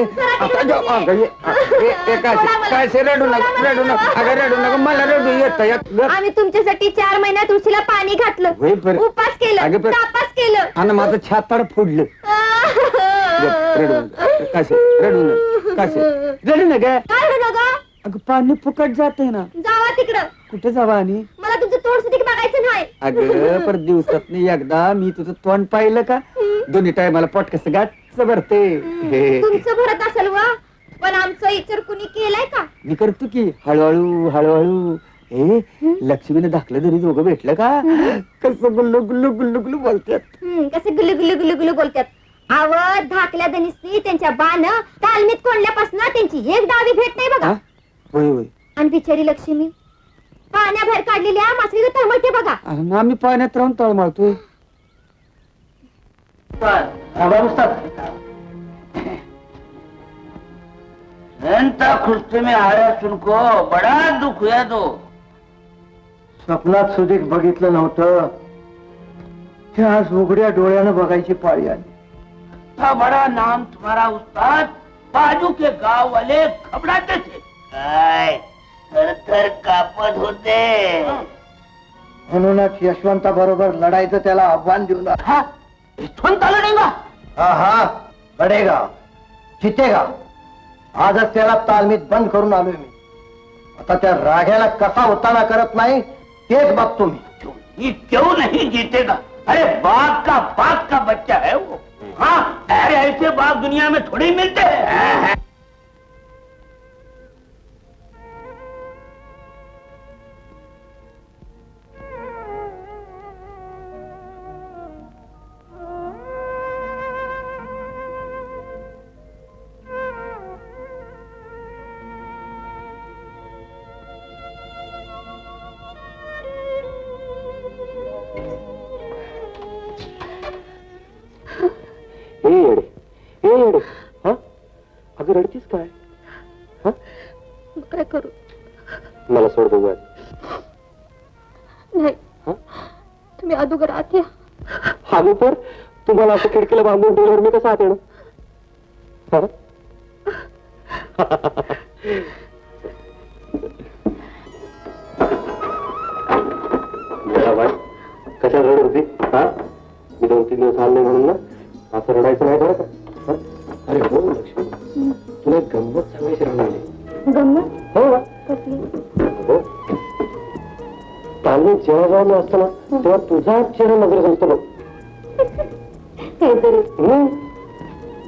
रडू नका रडू नका मला रडू येत आम्ही तुमच्यासाठी 4 महिन्यात उशीला पाणी घातलं होय बरं. उपास केलं तापास केलं आणि माझं छाताड फोडलं रडू नका काय रडू नका अगं पाणी फुकट जाते ना जावा तिकडं. कुठे जावा आणि मला तुमचं तोंड सुद्धा बघायचं नाही. अगं पर दिवसात एकदा मी तुझं तोंड पाहिलं का दोन्ही टायमाला पोट कसं गाठ भरते तुमचं भरत असेल वा पण आमचं इतर कुणी केलंय का? मी करतो की हळूहळू हळूहळू हे लक्ष्मीने दाखलं जरी दोघं भेटलं का कसं गुल्लू गुल्लू गुल्लू गुल्लू बोलतात कसे गुल्लू गुल्लू गुल्लू गुल्लू बोलतात. आवड धाकल्या दनिसनी त्यांच्या बाण तालमीत कोंडल्यापासून त्यांची एक डावी भेट नाही बघा. होय होय आणि बिचारी लक्ष्मी पाण्याबाहेर काढलेल्या मासळीला तळमळते बघा. आम्ही पाण्यात राहून तळमळतोय खुश्ती में हारा सुनको बडा दुख हुआ तो. स्वप्नात सुधीक बघितलं नव्हतं ते आज उघड्या डोळ्यानं बघायची पाळी आली. इतना बड़ा नाम तुम्हारा उस्ताद बाजू के गांव वाले घबराते थे. काय थर कापत होते. म्हणूनच यशवंता बरोबर लढायचं त्याला आव्हान देऊन हा यशवंताला नाही का? हा लढेगा जितेगा आजच त्याला तालमीत बंद करून आलोय मी. आता त्या राघ्याला कसा होताना करत नाही तेच बघतो मी. ये क्यों नहीं जीतेगा? अरे बाप का बच्चा है वो. हाँ अरे ऐसे बाप दुनिया में थोड़ी मिलते हैं. अगं रडतीस काय काय करू मला सोड बघू नाही तुम्ही अदुगर आत या. अगं तर तुम्हाला असं खिडकीला बांधून ठेवल्यावर मी कसं आत येणं कशा रड होती मी 2-3 दिवस आले म्हणून ना असं रडायचं नाही बरं का. अरे हो लक्ष्मी तुला एक गंमत सांगायची राहिली. गंमत हो कसली? हो. तालमीत जेव्हा जेव्हा मी असतो ना तेव्हा तुझा चेहरा नजरेत असतो बघ. काहीतरी हम्म.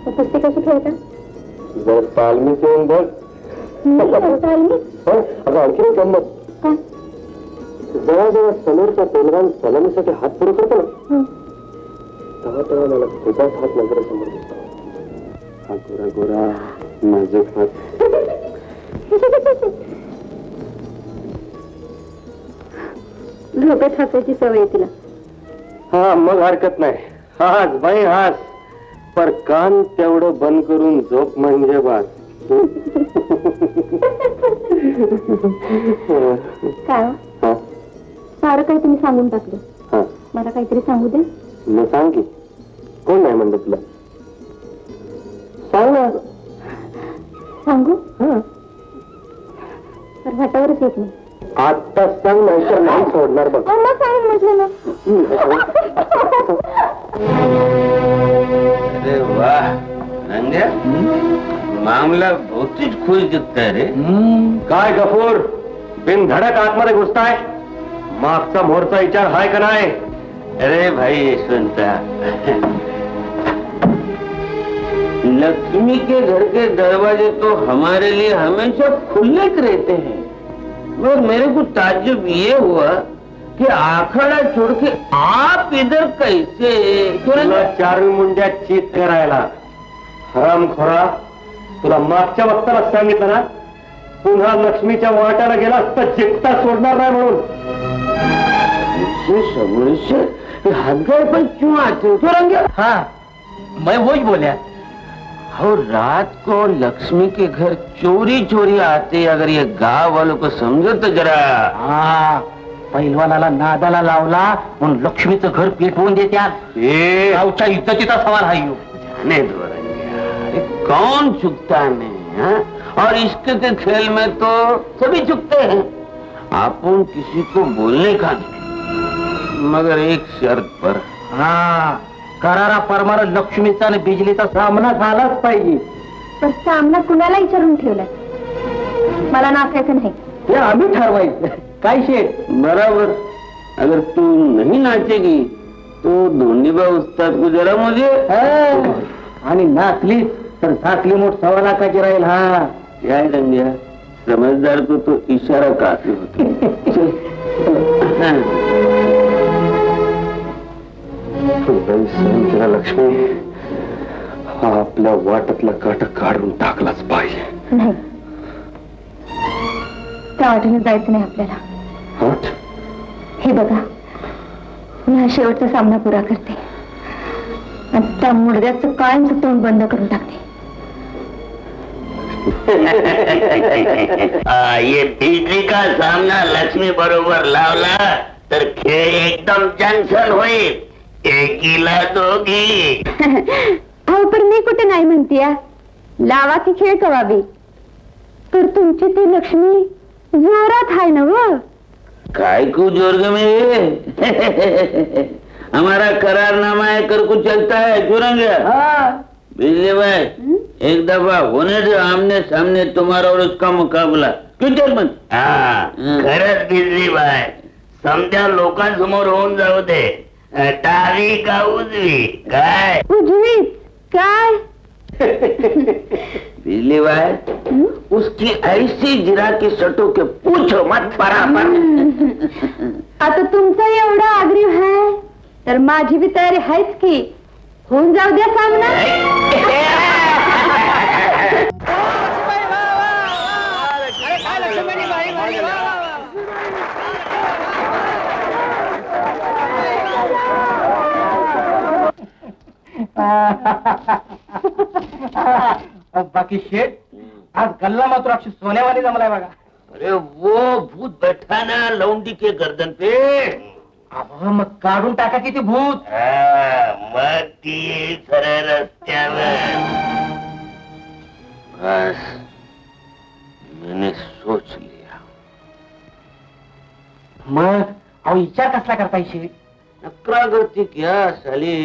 कुस्ती कशी खेळता? जर तालमीत येऊन बघ. हो, अगं आणखी एक गंमत. काय? जेव्हा जेव्हा समोरचा पेलवान सलामीसाठी हात पुढे करतो ना तेव्हा तेव्हा मला तुझाच हात नजरेसमोर दिसतो. हा गोरा गोरा नाजूक हात. झोपेत हसायची सवय आहे तिला. हा मग हरकत नाही. हाच बाई हाच, पर कान तेवढं बंद करून झोप म्हणजे बास. काय हो? हा, सारं काही तुम्ही सांगून टाकलं. हा. मला काहीतरी सांगू दे. मग सांग की, कोण नाही म्हणलं तुला? सांग ना. सांगू? तर वाटावरच येत नाही. आता सांग, नाहीतर नाही सोडणार बघ. मग सांग म्हटलं ना. अरे वाह नंद्या, मामला बहुतीच खुश दिसतंय रे. काय गफूर, बिन धडक आतमध्ये घुसताय? मागचा मोरचा विचार हाय का नाही? अरे भाई यशवंता, लक्ष्मी के घर के दरवाजे तो हमारे लिए हमेशा खुले रहते हैं, मगर मेरे को ताज्जुब ये हुआ कि आखड़ा छोड़ के आप इधर कैसे? तुला चारवी मुंड्या चीत करायला. हरामखोरा, तुला मागच्या वक्ताला सांगितलं ना, पुन्हा लक्ष्मीच्या वाट्याला गेला तर जिंकता सोडणार नाही म्हणून. हदगड़ पर क्यों आते हो? क्यों रंगे? हाँ, मैं वही बोलिया. और रात को लक्ष्मी के घर चोरी चोरी आते, अगर ये गांव वालों को समझो तो जरा. हा, पैलवानाला नादाला लावला म्हणून लक्ष्मीचं घर पेटवून देत्यात. ये गावच्या इज्जतीचा सवाल आहे ह्यो. नहीं दो रंगे, अरे कौन चुकता नहीं, हाँ? और इश्क के खेल में तो सभी चुकते हैं. अपन किसी को बोलने का नहीं, मगर एक शर्त पर. हा, करारा परमार लक्ष्मीचा आणि बिजलीचा सामना झालाच पाहिजे. पण सामना कुणाला विचारून ठेवलाय? मला नाचायचं नाही. हे आम्ही ठरवायचं. काय शेठ? बराबर. अगर तू नहीं नाचेगी तो धोनीबा उस्ताद को जरा मुझे. आणि नाचली तर झाकली मोठ 1.25 लाखाची राहील. हा, क्या रंगिया, समझदार को तो इशारा काफी होता. केला लक्ष्मी, हा आपल्या वाटातला काटा काढून टाकलाच पाहिजे. नाही, त्या वाटेने जायचं नाही आपल्याला. हट. हे बघा, मी हा शेवटचा सामना पुरा करते आणि त्या मुडद्याचं कायमचं तोंड बंद करून टाकते. ये बिजली का सामना लक्ष्मी बरोबर लावला तर खेळ एकदम जंक्शन होईल. एकीला दोघी. अहो, पण मी कुठे नाही म्हणतीया. लावा की खेळ कवाबी. तर तुमची ती लक्ष्मी जोरात आहे ना व. काय को जोर में हमारा करारनामा है, कर को चलता है. जुरंगा बिजली भाई, एक दफा होने दो आमने सामने तुम्हारा और उसका मुकाबला. क्यों चल? खरंच बिजली भाई, समजा लोकांसमोर होऊन जाऊ दे. डावी का उजवी? काय उजवीच काय? बिजली भाई, उसकी ऐसी जिरा की सटो के पूछो मत बराबर. आता तुमचा एवढा आग्रह आहे तर माझी बी तयारी आहेच की. होऊन जाऊ द्या सामना. बाकी शेठ, आज गल्ला मात्र अक्षी सोन्यावाली जमलाय बघा. अरे वो भूत बैठा ना लौंडी के गर्दन पे. अहो, मग काढून टाका किती भूत. मग ती सरळ रस्त्यावर. बस मैंने सोच लिया. मग अहो, विचार कसला करताय शेठ? नकरा करती क्या साली?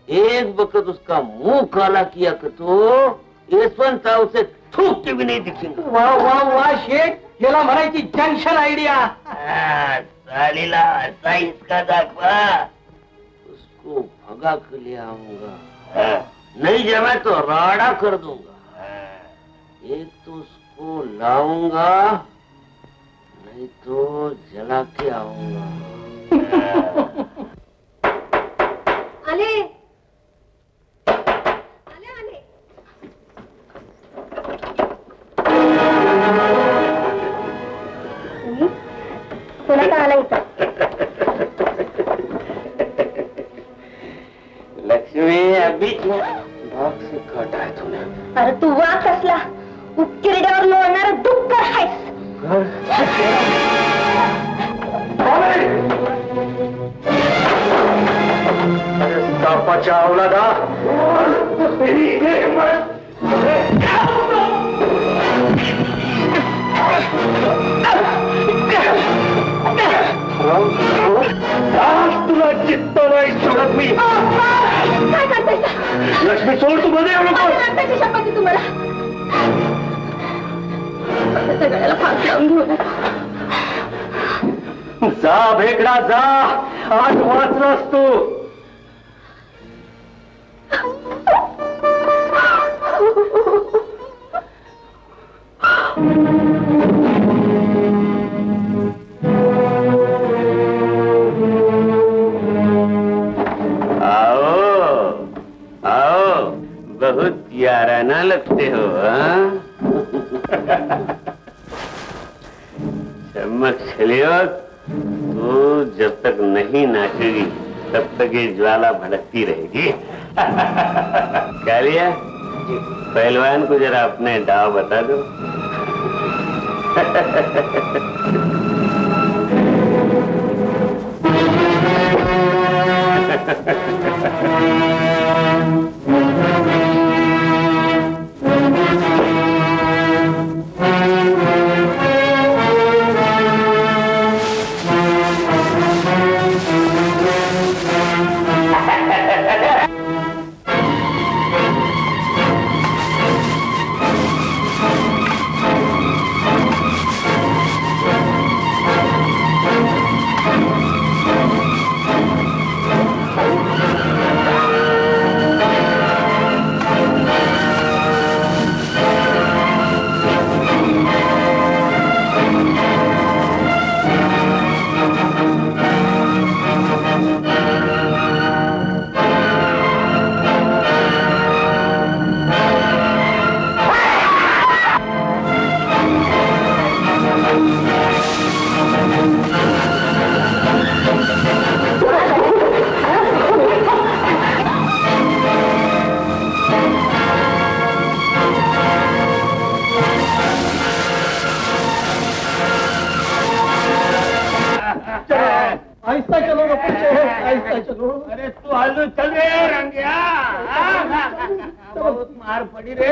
एक वक्त उसका मुंह काला किया कि तो यशवंतरावचे थूक के भी नहीं दिखेंगे. वा वा वा शेठ याला म्हणायची जंक्शन आयडिया. सालीला ऐसा इसका दाखवा उसको भगा के ले आऊंगा. नहीं जमा तो राड़ा कर दूंगा. एक तो उसको लाऊंगा नहीं तो जला के आऊंगा. आले आले आले. तुला का आला इथं? लक्ष्मी अभी भाग से काटा है तूने. अरे तू वा कसला उत्किरड्यावर लोळणारा डुक्कर आहेस. सापाच्या अवलादा तुला चित्त नाही सोडत मी. काय करताय? लक्ष्मी सोड, तू मध्ये येऊ नको. शपथ तुम्हाला सगळ्याला फास लावून घेऊ नका. जा भेकडा जा, आज वाचलास तू. बहुत याराना लगते हो. चमक चलियो. तू जब तक नहीं नाचेगी तब तक ये ज्वाला भड़कती रहेगी. कालिया पहलवान को जरा अपने डाव बता दो. ऐसा चलो ऐसा चलो. अरे तू हल्लू चल रे रंग्या. बहुत मार पड़ी रे.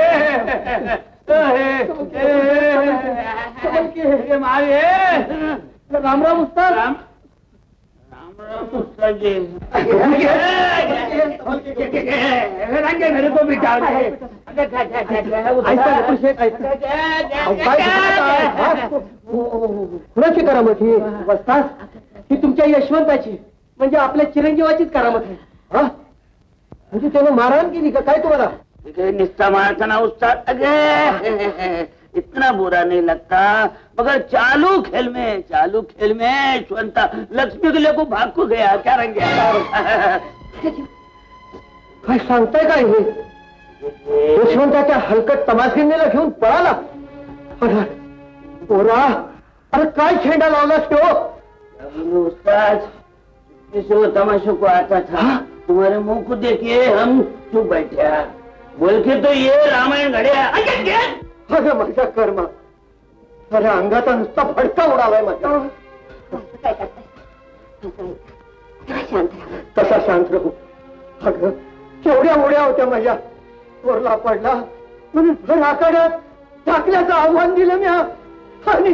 मारे राम राम उस्ताद. राम उस्ताद जी. रंगे मेरे को भी डाल दे. कुणाची करामत ही वस्ताद? ही तुमच्या यशवंताची म्हणजे आपल्या चिरंजीवाचीच करामत आहे. हा म्हणजे त्यानं मारहाण केली का काय तुम्हाला? निस्ता मारता ना उस्ताद. अगे इतना बुरा नहीं लगता मगर चालू खेल में यशवंता लक्ष्मी के लिए को भाग को गया. क्या रंग गया? काय सांगताय काय हे? यशवंताच्या हलकट तमाशगिरीला घेऊन पळाला. अरे पोरा, अरे काय छेंडा लावलास तो? उस्ताद जैसे वो तमाशों को आता था तुम्हारे मुंह को देखिए हम चुप बैठे. बोल के तो ये रामायण घडया. अरे माझ्या कर्मा, अरे अंगाचा नुसता फडका उडालाय माझ्या. काय करताय? शांत राहा. तसा शांत राहू. अगं केवढ्या उड्या होत्या माझ्या. वरला पडला म्हणून भर आखाड्यात टाकल्याचं आव्हान दिलं मी. आणि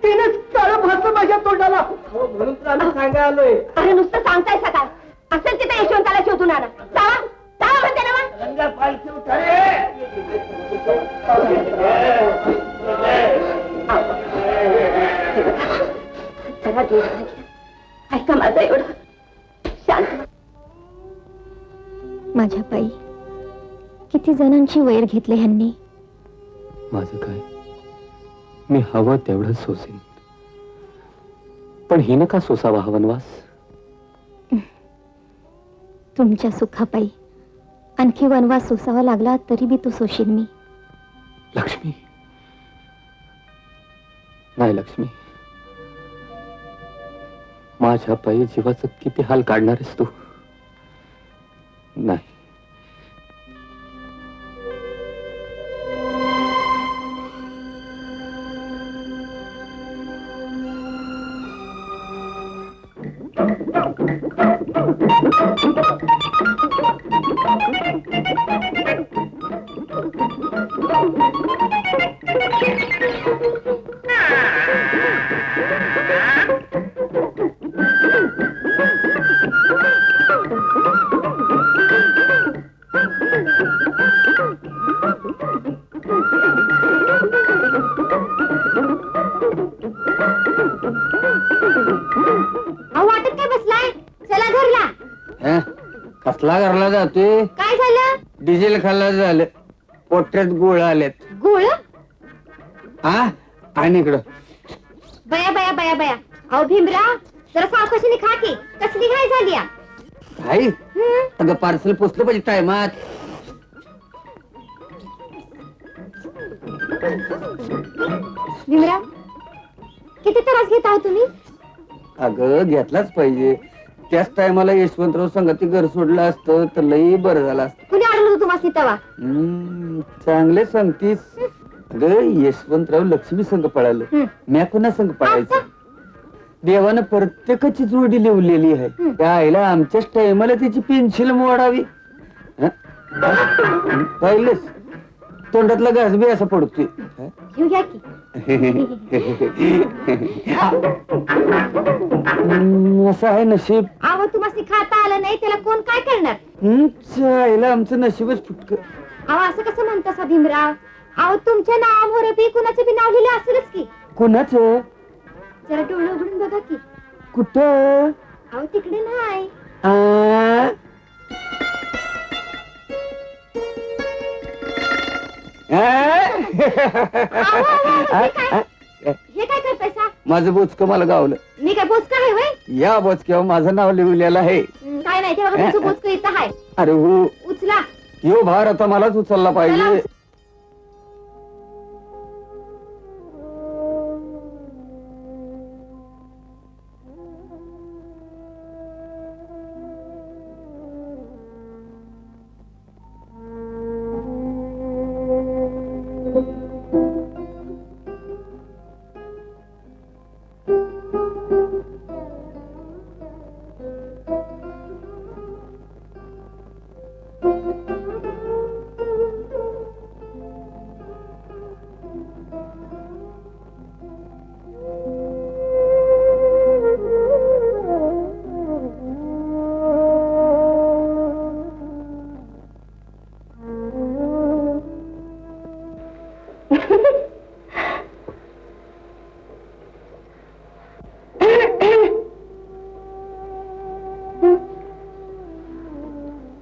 तिनेच काळ भासलं माझ्या तोंडाला. म्हणून तुला सांगायला आलोय. अरे नुसतं सांगताय सकाळ असेल तिथे यशवंताला शोधून आणा. जावा जावा म्हणते ना. रंगा पालखी उठा रे. माझ्या पायी किती जणांची वैर घेतले ह्यांनी. माझं काय, मी हवं तेवढं सोसेन, पण हिनं का सोसावा हा वनवास? तुमच्या सुखापायी आणखी वनवास सोसावा लागला तरी बी तो सोशील मी. लक्ष्मी, नाही लक्ष्मी, माझ्या पायी जीवाचं किती हाल काढणारेस तू. नाही, अहो वाटत काय बसलाय, चला घरला. कसला घरला जातोय? काय झालं? डिझेल खाल्ला झालं, पोट्यात गोळ आलेत. गोळ? हा, आणि इकडं बया बया बया बया. अहो भीमराव, जरा सावकाशीने खा की, कसली घाई झाली या? आई अगं पार्सल पोचलं पाहिजे टायमात. भीमराव, किती त्रास घेत आहो तुम्ही? अगं घेतलाच पाहिजे. त्याच टायमाला यशवंतराव संगती घर सोडलं असतं तर लई बरं झालं असतं. कुणी आणलं होतं तुम्हाला तवा? चांगले सांगतीस. अगं यशवंतराव लक्ष्मी संघ पळालं, म्या कुणा संघ पळायचं? देवानं प्रत्येकाची जोडी लिवलेली आहे. त्या आईला आमच्याच टायमाला त्याची पेन्सिल मोडावी. पाहिलंच, तोंडातला घास बी असा पडतोय. घेऊ घ्या की. असं आहे नशीब. अहो तुम्हाला खाता आलं नाही त्याला कोण काय करणार? आईला आमचं नशीबच फुटक. अहो असं कसं म्हणता सा भीमराव? अहो तुमच्या नावावर बी कुणाचं बी नाव लिहिलं असेलच की. कुणाचं? जरा डोळं उघडून बघा की. कुठं? अहो तिकडे नाही. हे काय करताय सा? माझं बोचक मला गावलं. मी काय बोचका आहे वय? या बोचक्यावर माझं नाव लिहिलेलं आहे. काय नाही ते बघा, तुमचं बोचक इथं आहे. अरे हो, उचला. यो भार आता मलाच उचलला पाहिजे.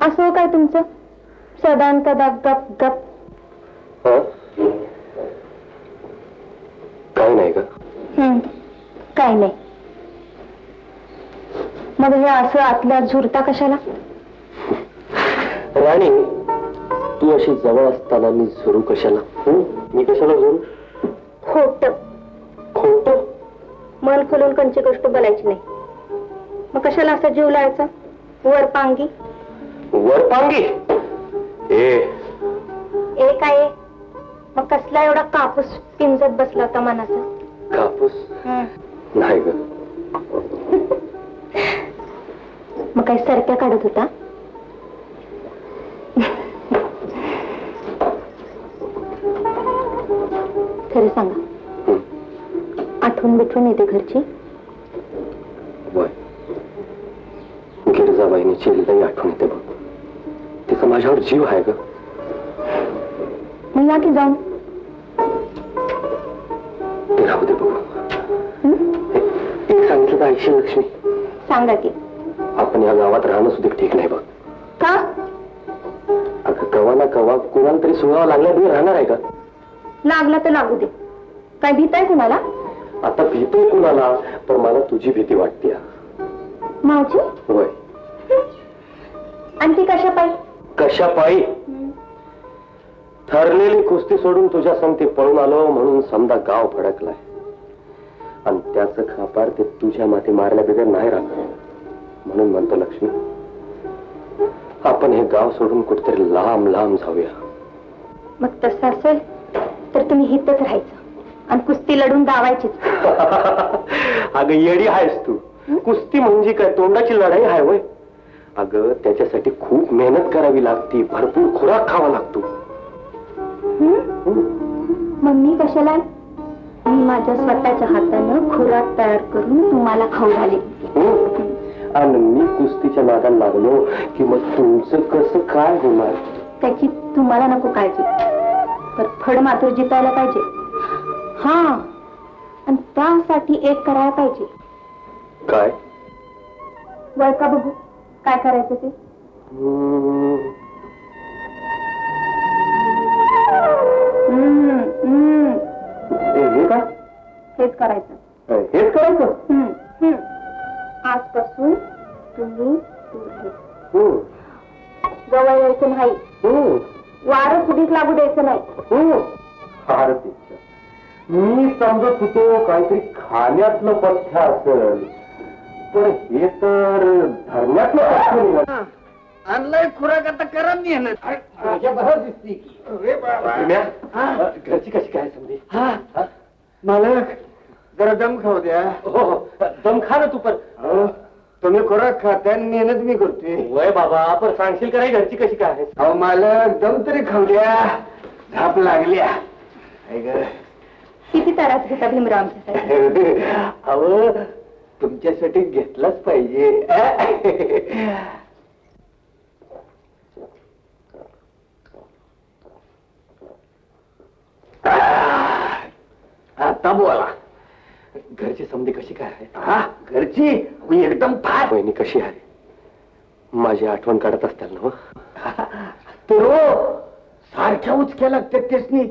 असं काय तुमचं सदान कदा गप गप? काय नाही का? काय नाही. मग हे असं आतल्या झुरता कशाला? राणी, तू अशी जवळ असताना मी झुरू कशाला? मी कशाला झुरू? खोट खोट? मन खोलून कोणची गोष्ट बोलायची नाही. मग कशाला असा जीव लावायचा? वर पांगी. वरपांगी? ए काय? मग कसला एवढा कापूस पिंजत बसला होता मनाचा? कापूस नाही ग. मग काही सरक्या काढत होता? खरं सांगा, आठवण बिठवून येते घरची? वय गिरजाबाईने चिलीलाही आठवण येते बघ. तिचा माझ्यावर जीव आहे ग. मग या की जाऊन. ते राहू दे बघू. एक सांगितलं तर ऐकशील लक्ष्मी? सांगा की. आपण या गावात राहणं सुद्धा ठीक नाही बघ. का? कवा ना कवा कुणाला तरी सोडावं लागल्या बिगर राहणार आहे का? लागला तर लागू दे. काय भीत आहे कुणाला? आता भीतोय कुणाला, पण मला तुझी भीती वाटते. माझी? होय. आणि ती कशा पायी? कशा पायी? ठरलेली कुस्ती सोडून तुझ्या संगती पळून आलो म्हणून समजा गाव फडकलाय, आणि त्याचं खापार ते तुझ्या माती मारल्या बिगर नाही राहत. म्हणून म्हणतो लक्ष्मी, आपण हे गाव सोडून कुठेतरी लांब लांब जाऊया. मग तसं असेल तर तुम्ही हितच राहायचं आणि कुस्ती लढून दावायची. अगं येडी आहेस तू. कुस्ती म्हणजे काय तोंडाची लढाई आहे होय? अगं त्याच्यासाठी खूप मेहनत करावी लागते, भरपूर खुराक खावा लागतो. मग मी कशाला? मी माझ्या स्वतःच्या हातानं खुराक तयार करून तुम्हाला खाऊ घाले. आणि मी कुस्तीच्या नादाला लागलो की मग तुमचं कसं काय होणार? त्याची तुम्हाला नको काळजी, तर फड मात्र जितायला पाहिजे. हा, आणि त्यासाठी एक करायला पाहिजे. काय? वळका बघू काय करायचं ते. हे काय? हेच करायचं. हेच करायचं? आजपासून तुम्ही दूर जवळ यायचं नाही. वारं कुठेच लागू द्यायचं नाही. आरतीच्या मी समजत होतो काहीतरी खाण्यातलं पथ्य असेल, पण हे तर धरण्यातलं पथ्य निघालं. आणलंय खुराक, आता करा मेहनत. दिसते की घरची कशी काय समजे? मालक जरा दम खाऊ द्या. हो, दम खा ना तू. पण तुम्ही खुराक खाताय, मेहनत मी करतोय. वय बाबा, पण सांगशील का नाही घरची कशी काय आहे? अहो मालक दम तरी खाऊ द्या, झाप लागल्या. किती त्रास घेता भीमराव आमच्यासाठी. अहो तुमच्यासाठी घेतलाच पाहिजे. आता बोला. घरची समधी कशी काय आहे? हा घरची एकदम फार. बहिणी कशी आहे? माझी आठवण काढत असताल ना? तर सारख्या उचक्या लागतात त्यासनी.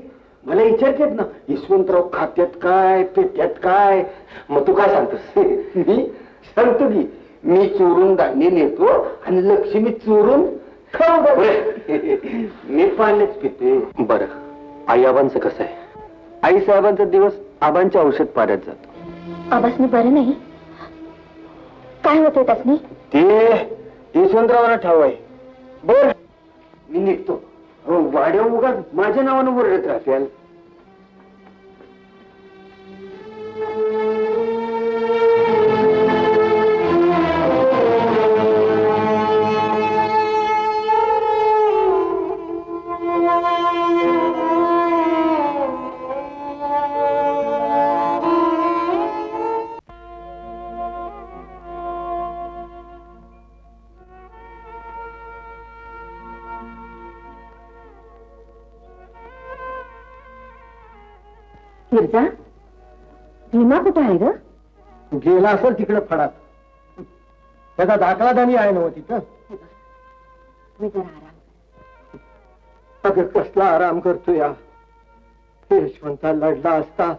मला विचारतात ना, यशवंतराव खात्यात काय, पेट्यात काय. मग तू काय सांगतोस? मी सांगतो की मी चोरून धान्य नेतो आणि लक्ष्मी चोरून खाऊ घालते. मी पाण्याच पिते. बरं, आई आबांचं कसं आहे? आई साहेबांचा दिवस आबांच्या औषध पाण्यात जातो. आबासनी बरं नाही? काय होतंय त्यासनी? ते यशवंतरावांना ठाव आहे. बर मी निघतो. वाड्या उगा माझ्या नावानं ओरडत राहत्याल. गिरजा, भीमा कुठे आहे ग? गेला असेल तिकडे फडात. त्याचा दाखला दाणी आहे ना तिथं. मी जरा आराम. अगं कसला आराम करतो या. यशवंता लढला असता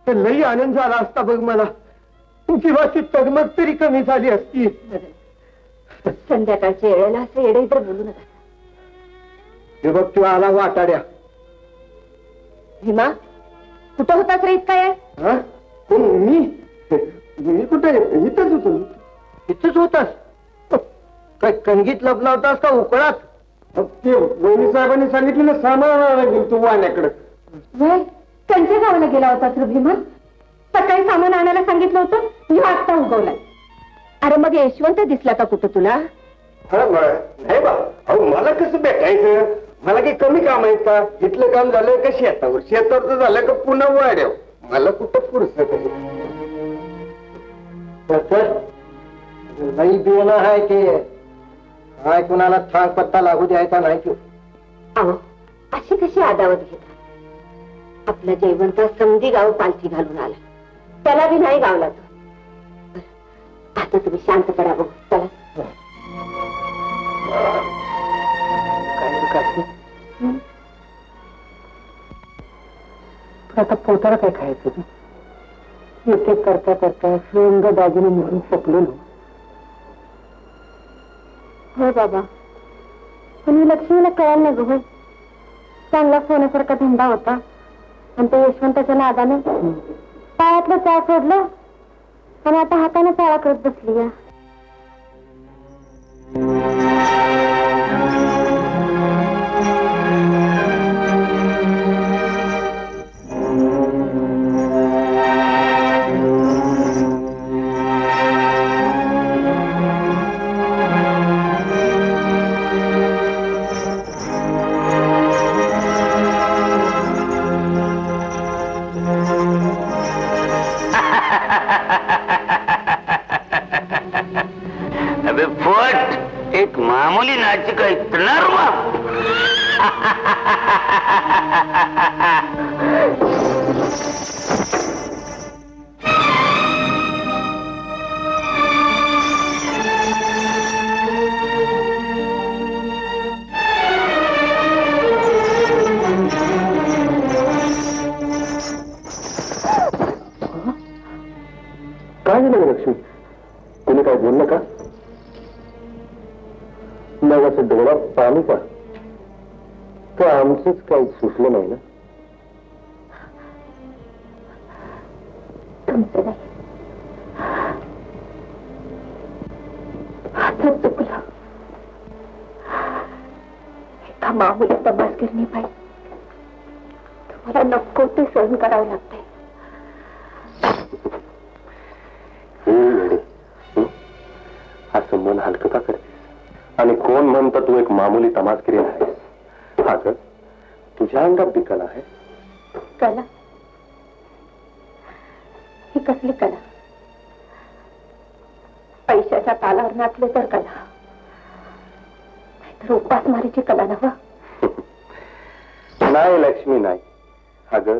तर लई आनंद झाला असता बघ मला. जीवाची तगमग तरी कमी झाली असती. संध्याकाळच्या वेळेला असं येडे इतर बोलू नका. हे बघ तू आला वाटाड्या. भीमा, कुठं होतास रे इतका आहे? हा? मी कुठे इथंच होतो. इथंच होतास? काय कणगीत लपला होतास का उकळात? ते वहिनी साहेबांनी सांगितलेलं सामान आणायला गेलो तू वाण्याकडे. वय, त्यांच्या गावाला गेला होतास रे भीमा? सकाळी सामान आणायला सांगितलं होतं, ह्यो आत्ता उगवलाय. अरे मग यशवंत दिसला का कुठं तुला? नाही बा. अहो मला कसं भेटायचं? मला काही कमी काम आहेत का? इथलं काम झालं का शेतावर, शेतावरचं झालं का पुन्हा वाड्यावर. मला कुठं पुरसत नाही बियाणं आहे ते काय कुणाला ठाक पत्ता लागू द्यायचा नाही की. अहो, अशी कशी आदावत घेता? आपला जयवंत समधी गाव पालथी घालून आला, त्याला बी नाही गावला तो. आता तुम्ही शांत पडा बघ. चला. काय आता पोटाला काय खायचं तू? एक एक करता करता रंग दागिने म्हणून पकलो ना. हो बाबा, पण मी लक्ष्मीला कळायला नाही गं. चांगला सोन्यासारखा धंदा होता आणि ते यशवंताच्या नादाने पायातलं चाळ सोडलं आणि आता हाताने चाळा करत बसली या. अबे फट, एक मामूली नाचिका इतना रुमा. काय झालं लक्ष्मी? तुम्ही काय बोललं का? मग असं डोळ्यात पाणी का? तर आमचंच काही सुचलं नाही ना. तुमचं नाही, हातात चुकलं. एका मामुली तमासगिरीने बाई तुम्हाला नको ते सहन करावं लागतंय. असं मन हलकं का करतेस? आणि कोण म्हणतं तू एक मामुली तमासगिरी आहेस? अगं, तुझ्या अंगात बी कला आहे. कला? ही कसली कला? पैशाच्या तालावर नाचले तर कला, नाहीतर उपासमारीची कला नव्ह. नाही लक्ष्मी, नाही. अगं,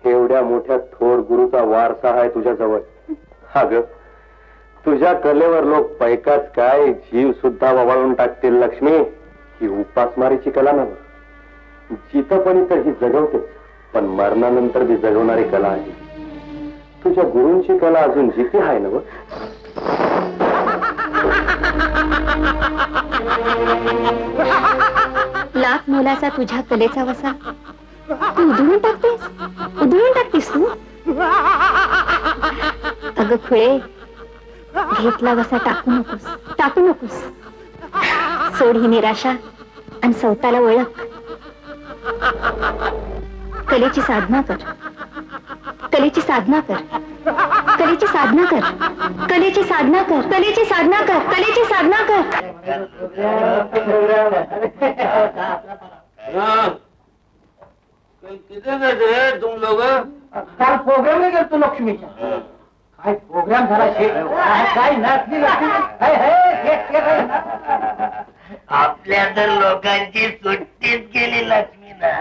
एवढ्या मोठ्या थोर गुरुचा वारसा आहे तुझ्याजवळ. अगं, तुझ्या कलेवर लोक पैकाच काय जीव सुद्धा ववाळून टाकतील लक्ष्मी. ही उपासमारीची कला नव्हे. जिथं पण इथं ही जगवतेच, पण मरणानंतर बी जगवणारी कला आहे. तुझ्या गुरूंची कला अजून जिथे आहे ना. लाख मोलाचा तुझ्या कलेचा वसा तू उधळून टाकतेस तू. अगं खुळे, घेतला वसा टाकू नकोस. सोड ही निराशा आणि सवताला ओळख. कलेची साधना कर. किती रे तुम लोग? काल प्रोग्राम नाही करतो लक्ष्मीचा. काय प्रोग्राम झाला? काय नाचली लक्ष्मी. आपल्या तर लोकांची सुट्टीच केली लक्ष्मीला.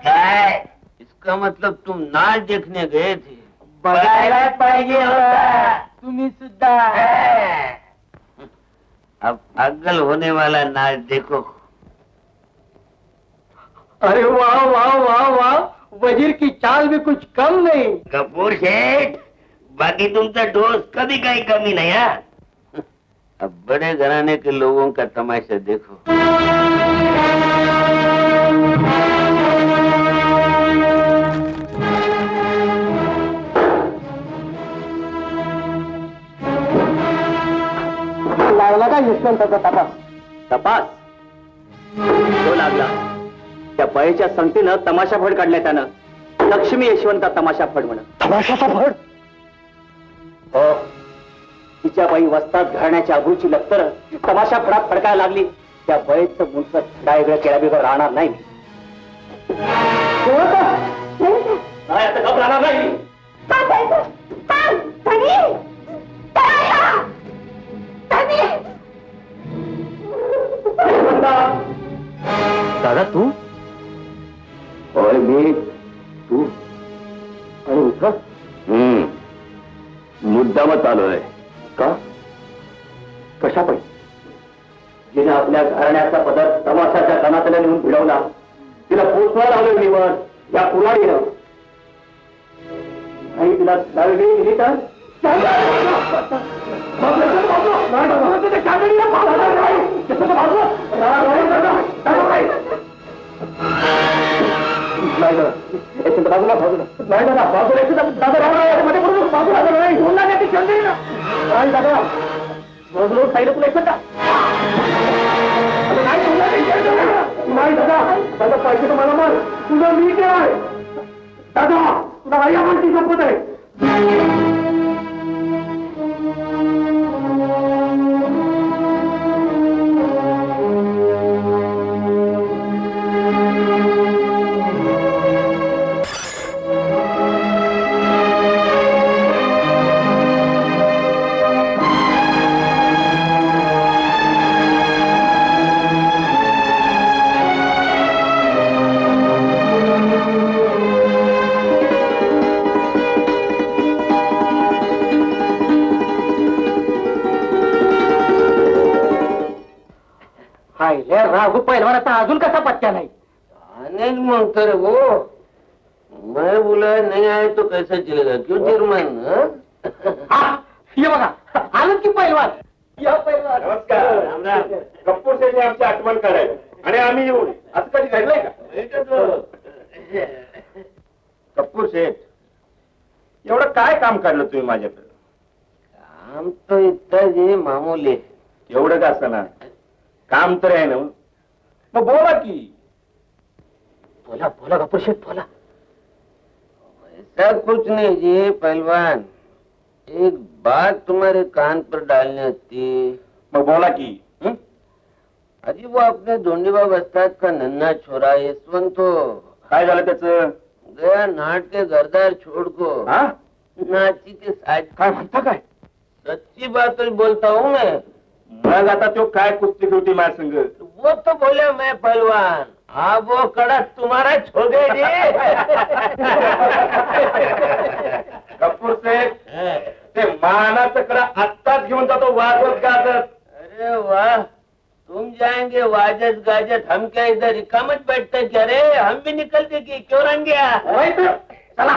काय इसका मतलब तुम नाच देखने गए थे? बघायला पाहिजे तुम्ही सुद्धा. अब अगल होने वाला नाच देखो. अरे वाह वाह वाह वाह, वजीर की चाल भी कुछ कम नहीं. कपूर शेठ, बाकी तुमचा डोज कभी काही कमी नहीं है. अब बड़े घराने के लोगों का तमाशा देखो. लागला का यशवंताचा तपास? तपास तो लागला. त्या बळीच्या संगतीनं तमाशा फड काढलाय त्यानं. लक्ष्मी यशवंता तमाशा फड म्हणून. तमाशाचा फड? हो, तिच्या बाई वस्तात घालण्याच्या अब्रूची लक्तर तमाशा फडात फडकायला लागली. त्या बळीचं मुंच वेगळं केला बिगर राहणार नाही. नाही, आता गप राहणार नाही. दादा तू? होय मी, तू आणि उठा. मुद्दामच आलोय. का? कशा पण? जिने आपल्या घराण्याचा पदर तमाशाच्या कणातल्या नेऊन भिडवला, तिला पोचवायला आलोय मी वर या कुऱ्हाडीनं. नाही तिला लागली गेली तर नाही दादा पाहिजे तर मला मार तुझं मी काय दादा तुला आई आवडती संपत आहे राघू पहिलवानाचा अजून कसा पत्त्या नाही अनेक म्हणतो रे वो मैं बोला नहीं आए तो कैसा चलेगा क्यों चेयरमैन हे बघा आलं की पहिलवान या पहिलवान नमस्कार कपूर सेठ आमची आठवण काढायला आणि आम्ही येऊ असं कधी घडलंय का कपूर सेठ एवढं काय काम काढलं तुम्ही माझ्याकडे काम तो इतना जे मामूली एवढं का असं ना काम तर आहे ना मग बोला की बोला बोला कपूर शेठ बोला ऐसा कुछ नहीं जी पहलवान एक बात तुम्हारे कान पर डालनी थी मग बोला की अजी वो अपने धोंडीबा बस्ताद का नन्हा छोरा यशवंत तो काय झालं त्याचं गया नाट के घरदार छोड़ को हा नाची के साथ काय म्हणता काय सच्ची बात तो बोलता हूँ मैं मग आता तो काय कुस्ती ठेवती माझ्या संग वो तो बोले मैं पहलवान आप वो कड़क तुम्हारा छोड़े जी कपूर सेठ ते मानाचं कडा आत्ताच घेऊन जातो वाजवत गाजत अरे वाह तुम जाएंगे वाजत गाजत हम क्या इधर रिकामत बैठते क्या रे हम भी निकलते कि क्यों रंग गया चला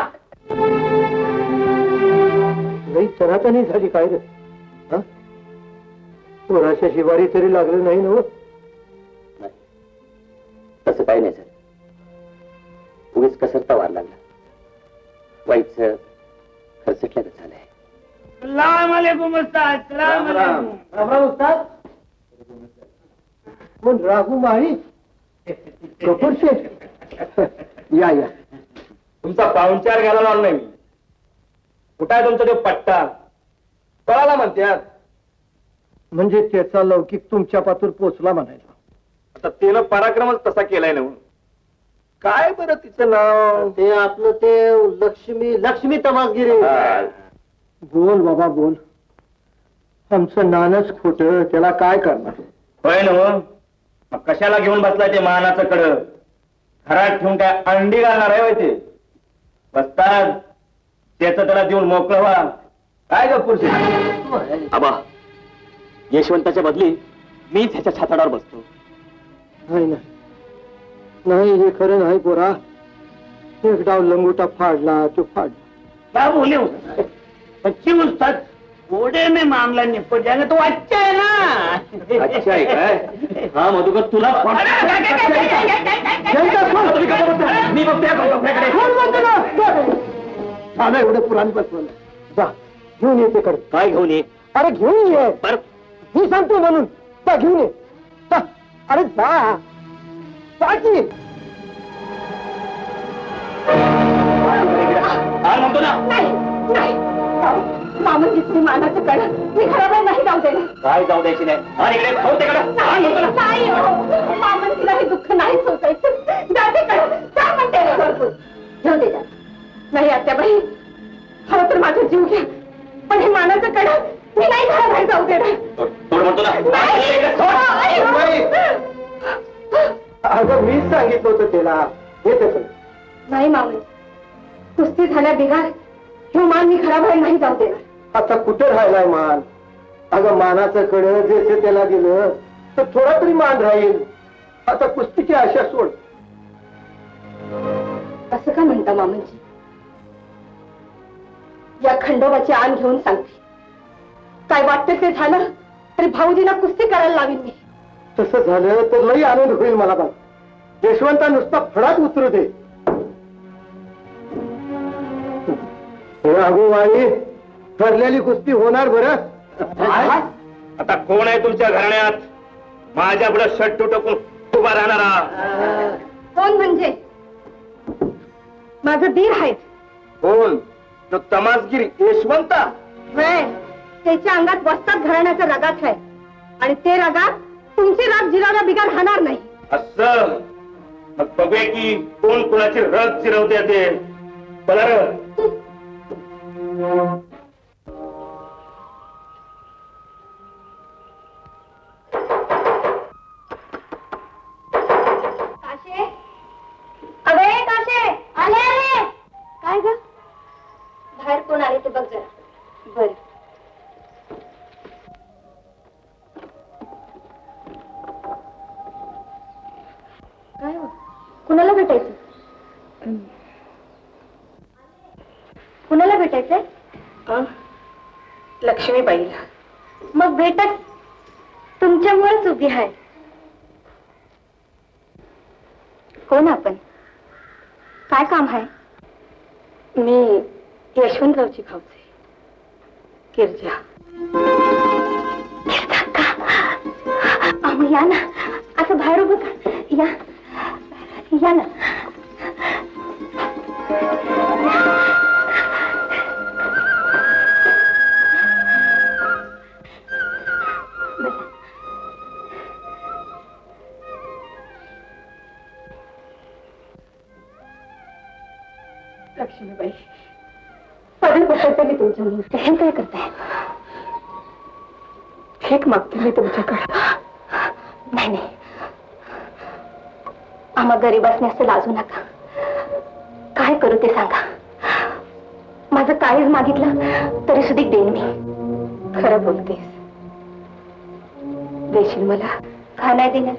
नाही चरा तर नाही झाली काय रे पोराच्या शिवारी तरी लागलं नाही ना तसं काही नाही सर उगीच कसरता वार लागला वाईचं खरचटल्याचं झालंय सलाम उस्ताद सलाम रामराव उस्ताद पण राघू माळी कपूर शेठ या या तुमचा पाहुणचार घालायला आलो नाही मी कुठं आहे तुमचा तो पट्टा कळाला म्हणत्यात म्हणजे त्याचा लौकिक तुमच्या पातूर पोचला म्हणायचा आता तिनं पराक्रमच तसा केलाय ना काय बरं तिचं नाव ते आपलं ते लक्ष्मी तमासगिरी बोल बाबा बोल आमचं नानच खोट त्याला काय करणार होय ना मग कशाला घेऊन बसलाय ते मानाचं कड घरात ठेवून काय अंडी घालणार आहे होय ते बसतात त्याचं त्याला देऊन मोकळं व्हा काय कपूर शेठ आबा यशवंताच्या बदली मीच ह्याच्या छाताडावर बसतो नाही नाही हे खरं नाही पोरा एक डाव लंगोटा फाडला तो फाडला क्या बोले सच्ची उस्ताद घोड़े में मामला निपट जाएगा तो अच्छा है ना अच्छा आहे काय हा मधुकर तुला मी झालं एवढं पुराण बसवलं जा घेऊन येते कडे काय घेऊन ये अरे घेऊन ये बर मी सांगतो म्हणून जा घेऊन ये जा. अरे जा जा की म्हणतो ना मामून तुम्ही मानाचं कळ मी घराबाहेर नाही जाऊ देणार काय जाऊ द्यायची नाही आणि इकडे खाऊ तिकडं नाही मामन तिला हे दुःख नाही सोसायचं जाते कळ का म्हणते रे भरपूर घेऊन दे नाही आत्याबाई हवं तर माझा जीव घ्या पण हे मानाचं कळ मी नाही घराबाहेर जाऊ देणार थोडं म्हणतो अगं मीच सांगितलं होतं त्याला हे तसं नाही मामन कुस्ती झाल्या बिगार हे मान मी घराबाहेर नाही जाऊ देणार आता कुठे राहिलाय मान अगं मानाचं कड जसे त्याला दिलं तर थोडा तरी मान राहील आता कुस्तीची आशा सोड असं का म्हणता मामनजी या खंडोबाची आण घेऊन सांगते. काय वाटतं ते झालं तरी भाऊजीला कुस्ती करायला लावीन मी. तसं झालं तर लई आनंद होईल मला बघ. यशवंता नुसता फडात उतरू दे. अगोबाई ठरलेली कुस्ती होणार बरं. आता कोण आहे तुमच्या घराण्यात माझ्या पुढे शट्टू टाकून उभा राहणारा? कोण म्हणजे? माझं दीर आहेत. कोण? तो तमासगिरी यशवंता. त्याच्या अंगात वस्तात घराण्याचा रगाच आहे आणि ते रगात तुमची राग जिरवण्या बिगार राहणार नाही. असं मग बघूया की कोण कोणाची रग जिरवते ते. बरं काशे, अगे काशे, आले आले. काय ग? बाहेर कोण आले ते बघ जरा. बर. काय हो? कुणाला भेटायचं? कुणाला भेटायचंय? लक्ष्मीबाईला. मग भेटत तुमच्यामुळेच उभी आहे. कोण आपण? काय काम आहे? मी यशवंतरावची भाऊचे गिरजा. अहो या ना, असं बाहेर उभं का? या या ना. लक्ष्मीबाई पदे बसवते मी तुमच्या मुळे. हे काय करताय? फेक मागते मी तुमच्याकडे. नाही नाही, आम्हा गरीबासने असं लाजू नका. काय करू ते सांगा. माझं काहीच मागितलं तरी सुद्धा देईन मी. खरं बोलतेस? देशील मला? का नाही देणार?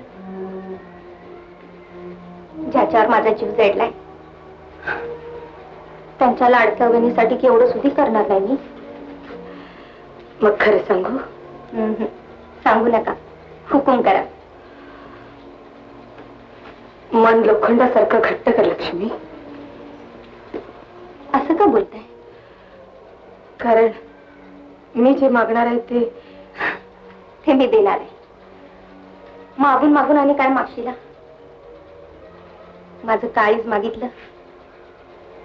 ज्याच्यावर माझा जीव जडलाय त्यांच्या लाडक्या बहिणीसाठी केवढं सुधी करणार नाही मी. मग खरं सांगू? सांगू नका, हुकूम करा. मन लोखंडासारखं घट्ट कर लक्ष्मी. असं का बोलताय? कारण मी जे मागणार आहे ते मी देणार आहे. मागून मागून आणि काय मागशीला? माझं काळीच मागितलं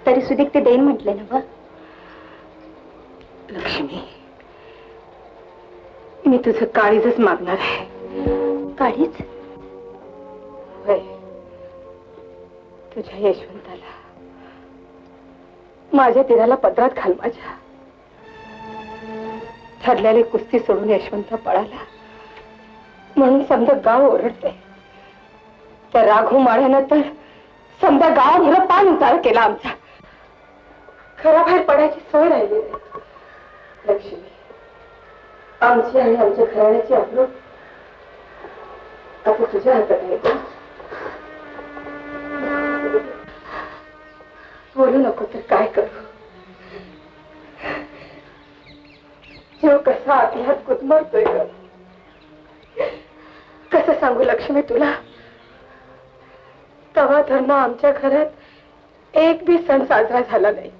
तरी सुद्धा ते देईन म्हटले ना बा. लक्ष्मी, मी तुझं काळीजच मागणार आहे. काळीच? होय, तुझ्या यशवंताला माझ्या दिराला पदरात घाल. माझ्या ठरलेली कुस्ती सोडून यशवंत पळाला म्हणून समजा गाव ओरडते. त्या राघू माळ्यानं तर समजा गावाभर पान उतार केला आमचा. घराबाहेर पडायची सोय राहिली नाही. लक्ष्मी, आमची आणि आमच्या घराण्याची अब्रू आता तुझ्या हातात आहे का? बोलू नको तर काय करू? जीव कसा आतल्यात गुदमरतोय ग. कसं सांगू लक्ष्मी तुला? तवा धरणं आमच्या घरात एक बी सण साजरा झाला नाही.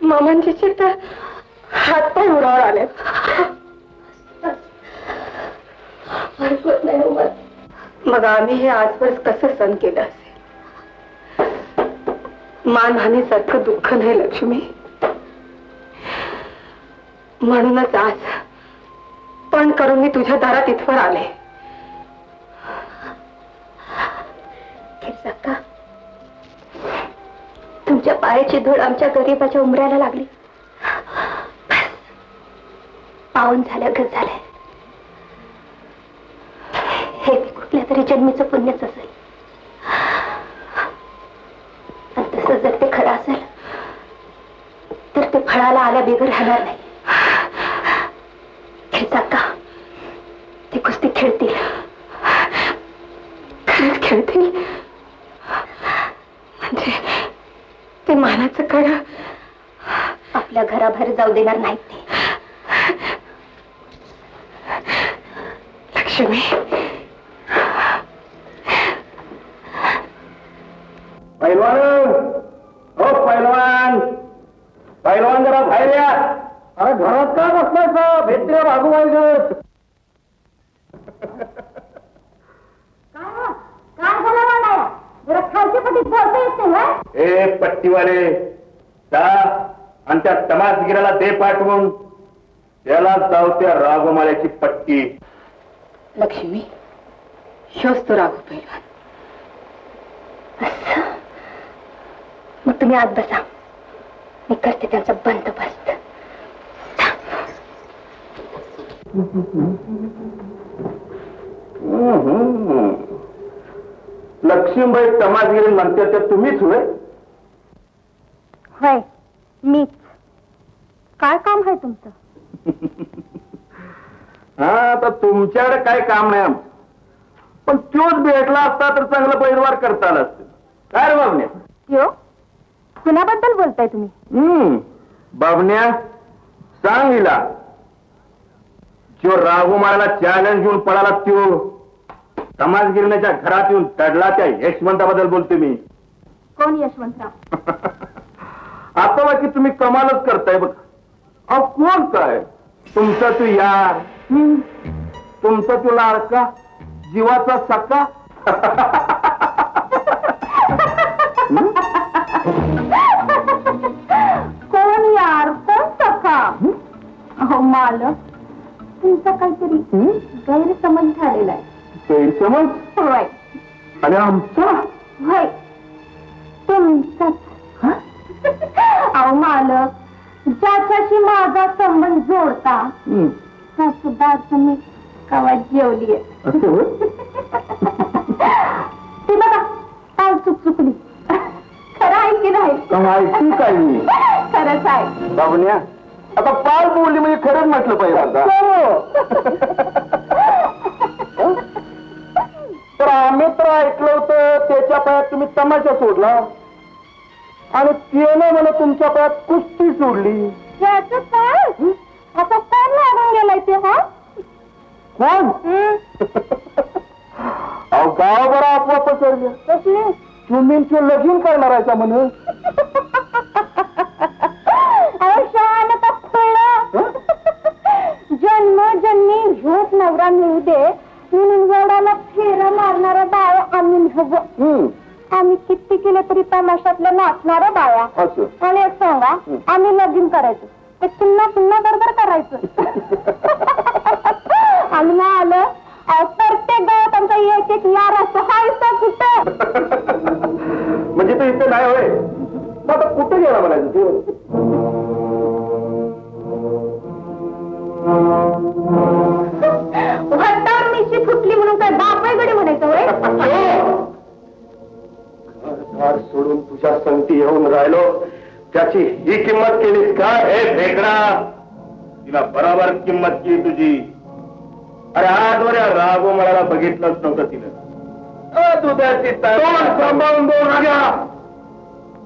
मामांजीचे तर हातपाय उडावर आले. मग आम्ही हे आजवर कसं सण केलं असेल? मानहानीसारखं दुःख नाही लक्ष्मी. म्हणूनच आज पण करून मी तुझ्या दारात इथवर आले. का तुमच्या पायाची धूळ आमच्या गरीबाच्या उमऱ्याला लागली. पावन झाल्यागत झालंय. हे कुठल्या तरी जन्मीचं पुण्यच असेल. आणि तसं जर ते खरं असेल तर ते फळाला आल्या बिगर राहणार नाही. का ते कुस्ती खेळतील. खरंच खेळतील म्हणजे ते मानाचं कड आपल्या घराबाहेर जाऊ देणार नाहीत ते. लक्ष्मी, पैलवान, हो पैलवान, पैलवान जरा बाहेर या. अरे घरात का बसलायचं? भेटले भागू व्हायचं. काय झालं वाटाया? जरा खालच्या पटीत बोलता येत नाही व्हय? ए पट्टीवाले, जा आणि त्या तमासगिराला दे पाठवून. त्याला जाऊ त्या रागोमाळ्याची पट्टी. लक्ष्मी, शोच तो राघू पैलवान. मग तुम्ही आत बसा, मी करते त्यांचा बंदोबस्त. लक्ष्मीबाई तमासगिरी म्हणते ते तुम्हीच होय? होय, मीच. काय काम आहे तुमचं? हा, तर तुमच्याकडे काय काम नाही आमचं. पण तोच भेटला असता तर चांगलं पैलवार करता आलं असतं. काय रे बाबण्या? यो, कुणाबद्दल बोलताय तुम्ही? बाबण्या, सांग हिला, जो राघुमाळाला चॅलेंज घेऊन पळाला त्यो समाजगिरण्याच्या घरात येऊन दडला त्या यशवंताबद्दल बोलते मी. कोण यशवंतराव? आता बाकी तुम्ही कमालच करताय बघ. अहो कोण काय? तुमचा तू यार, तुमचा तू लाडका, जीवाचा सखा. कोण यार, कोण सखा? अहो मालक, तुमचा काहीतरी गैरसमज झालेला आहे. गैरसमज? होय आणि आमचा? होय, तुमचाच. अहो मालक, ज्याच्याशी माझा संबंध जोडता त्या सुद्धा तुम्ही कवा जेवलीये. असं होय? ती बघा, पाल चुकली. खरं आहे की नाही? माहिती काय मी? खरंच आहे. बाबण्या, आता पाल बोलली म्हणजे खरंच म्हटलं पाहिजे आता. तर आम्ही तर ऐकलं होतं त्याच्या पायात तुम्ही तमाशा सोडला आणि त्यानं मला तुमच्या पायात कुस्ती सोडली. याचं काय? आता कोण लागून गेलाय ते? हा, कोण? अहो गाव बरा आपला पसरल्या. कशी? तुम्ही लगीन करणार आहे का म्हणून? शहाण कळलं. जन्मोजन्मी ह्योच नवरा मिळू दे म्हणून वडाला फेरा मारणारा बाया आम्ही हवं. आम्ही किती केलं तरी तमाशातल्या नाचणाऱ्या बाया. असं आणि एक सांगा, आम्ही लगीन करायचं ते पुन्हा पुन्हा बरोबर करायचं. आम्ही ना आलं, प्रत्येक गावात आमचा एक एक यार असतो. हायचा कुठं? म्हणजे तू इथे नाही होय? मग आता कुठे गेला म्हणायचं तू? भट्टावर मिशी फुटली म्हणून काय बापायकडे म्हणायचं होय? घर सोडून तुझ्या संगती येऊन राहिलो, त्याची ही किंमत केलीस का? हे भेकडा, तिला बरोबर किंमत केली तुझी. अरे आजवर या रागो मला बघितलंच नव्हतं तिनं. दुधाची सांभाळून दोन राग्या.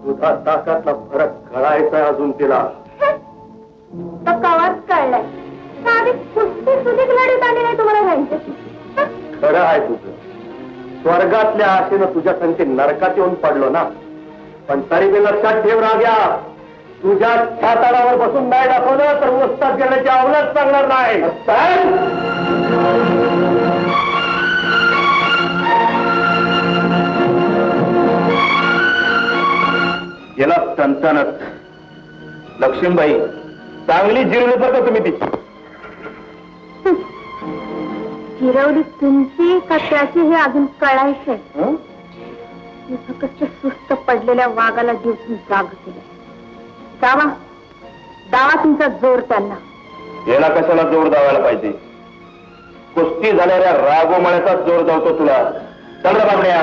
दुधा ताकातला फरक कळायचा अजून तिला. तर कवाच कळलाय. साधी कुस्ती सुधीक लढीत आली नाही तुम्हाला त्यांच्याशी. खरं आहे तुझं. स्वर्गातल्या आशेनं तुझ्या संगती नरकात येऊन पडलो ना, पण तरी मी लक्षात ठेव राग्या, तुझ्या छाताडावर बसून नाही दाखवलं तर उस्ताद गेल्याची आवडच चांगणार नाही. गेला टणटणत. लक्ष्मीबाई चांगली जिरवली बरं का तुम्ही तिची. जिरवली तुमची का त्याची हे अजून कळायचंय. फक्त सुस्त पडलेल्या वाघाला दिवसून जाग केलं. दावा दावा तुमचा जोर त्यांना. याला कशाला जोर दावायला पाहिजे? कुस्ती झालेल्या रागोमाळ्याचा जोर जावतो तुला. चल रे बाबड्या.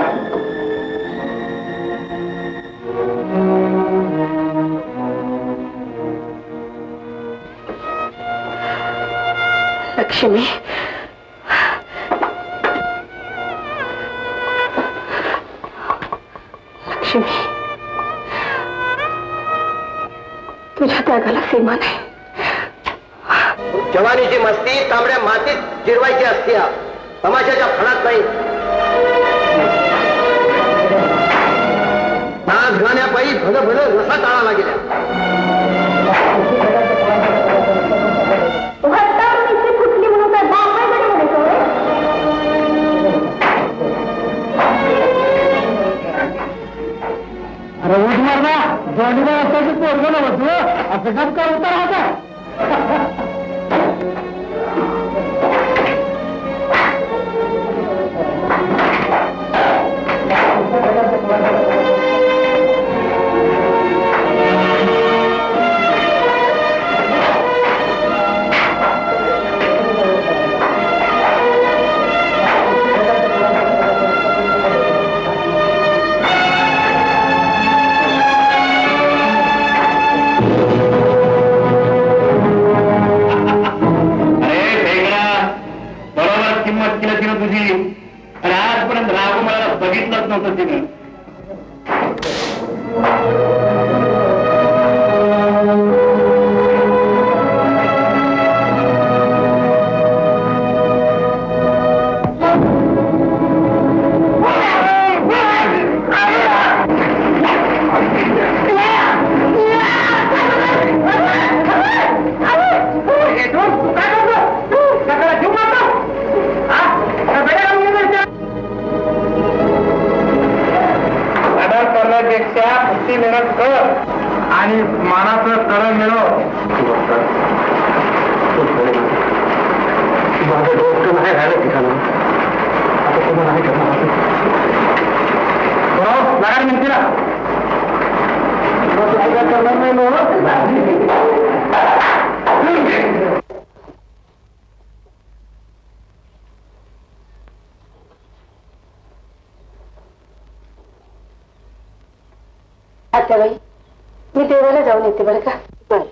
लक्ष्मी, लक्ष्मी, तुझ्या त्यागाला सीमा नाही. जवानीची मस्ती तांबड्या मातीत जिरवायची असते तमाशाच्या फणात नाही. नाच गाण्यापायी भलं भलं रसा टाळाला गेल्या. फुटली म्हणून काय बापायकडे म्हणायचं होय? अरे उठ मार ना, जोडीदार असताचं पोरगं नव्हतं, असं गप का उतर होता. तुझी आणि आजपर्यंत राघू मला बघितलंच नव्हतं तिनं. मेहनत कर आणि मानाचं करण मिळव. माझं डोकं नाही राहिलं ठिकाणं. आता तुम्हाला नाही करणार लागा म्हणते ना करणार नाही. आत्याबाई, मी देवाला जाऊन येते बरं का. बरं.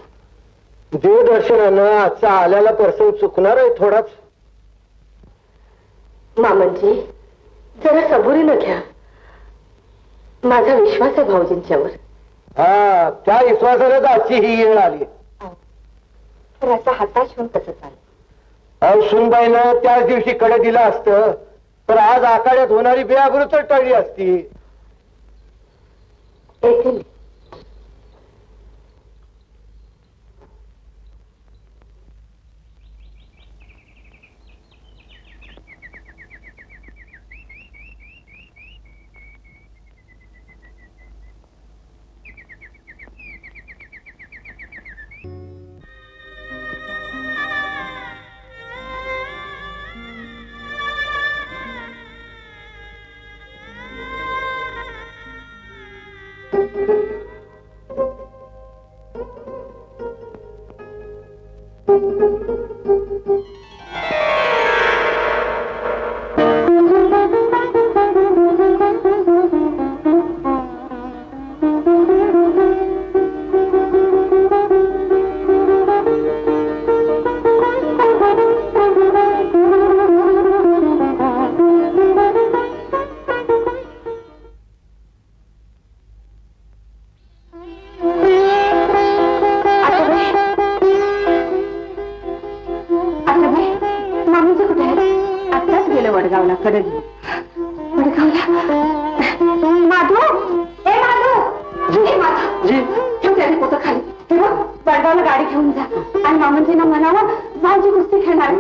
देवदर्शनानं आजचा आल्याला प्रसंग चुकणार आहे थोडाच. मामनजी, जरा सबुरीनं घ्या. माझा विश्वास आहे भाऊजींच्यावर. हा, त्या विश्वासानेच आजची ही येळ आली. तर असा हाताश होऊन कसं चालेल? सुनबाईनं त्याच दिवशी कडे दिलं असतं तर आज आखाड्यात होणारी बेआबरू तर टळली असती. येते मी. वडगावला कडे माधू, ए माधू, ए माधू, ठेव त्याने पोतं खाली. वडगावला गाडी घेऊन जा आणि मामांजींना म्हणावं भाजी कुस्ती खेळणार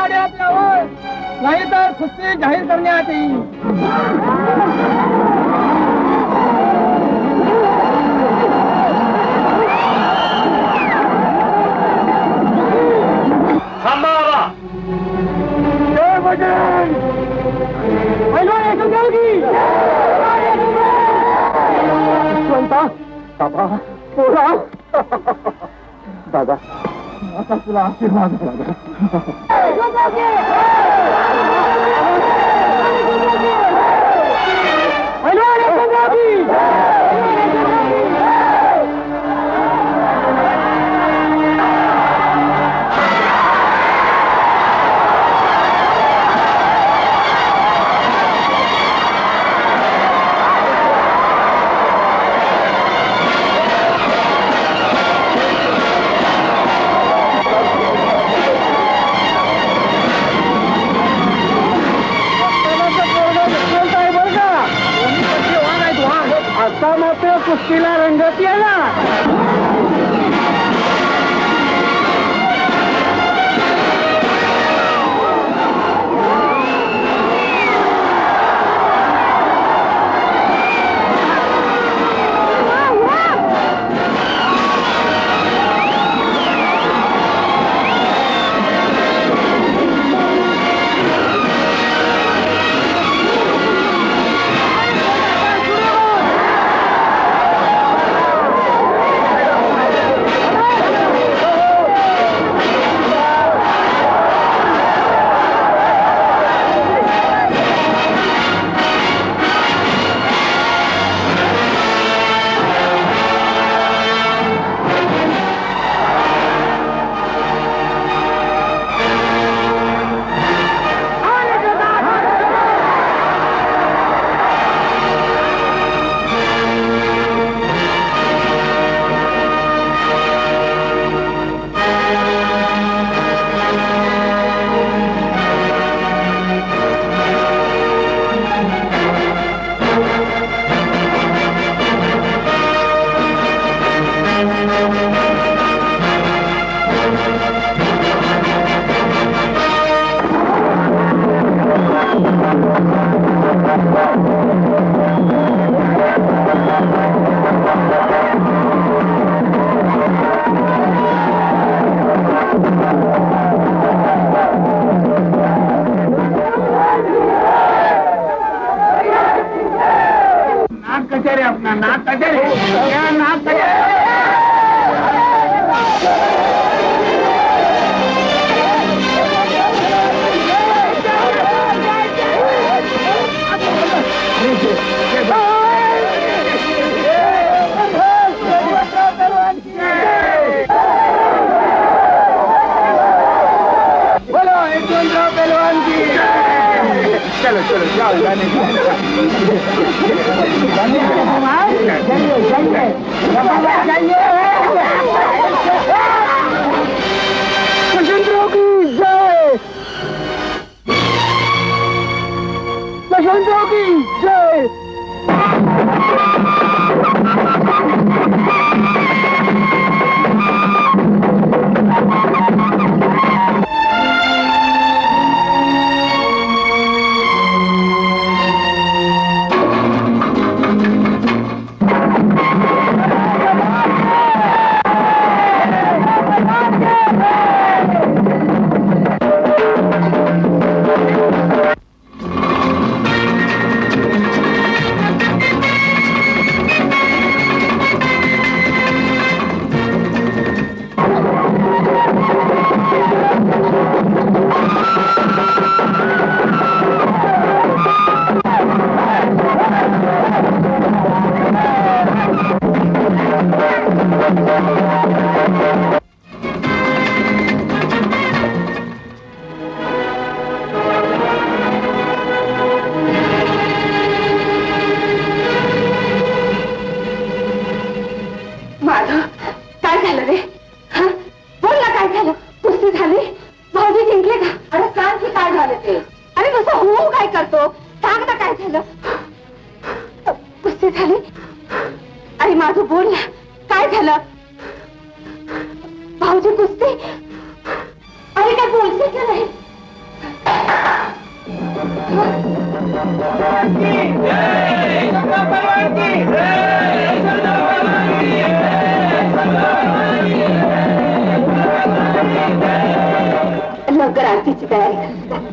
आखाड्यात यावं, नाहीतर कुस्ती जाहीर करण्यात येईल. थांबा. जय बजरंग. पैलवान ऐकून जाऊ की. बाबा पोरा दादा आता तुला आशीर्वाद दादा. पैलवान ऐकून जाऊ की. आता मात्र कुस्तीला रंगत येणार. नाक कचेरे अपना नाक कचेरे क्या नाक कचेरे. बोलो एक पहलवान की. चलो चलो जाओ जाने की जय. यशवंतराव की जय. माधव काय झालं रे? हा? बोल ना काय झालं? कुस्ती झाली? भाऊजी जिंकले का? अरे सांग की काय झालं ते. अरे कसं हो काय करतो? सांग ना काय झालं? कुस्ती झाली? अरे माधव बोल ना काय झालं? भाऊजी कुस्ती? अरे काय बोलते का नाही? लवकर आरतीची तयारी कर.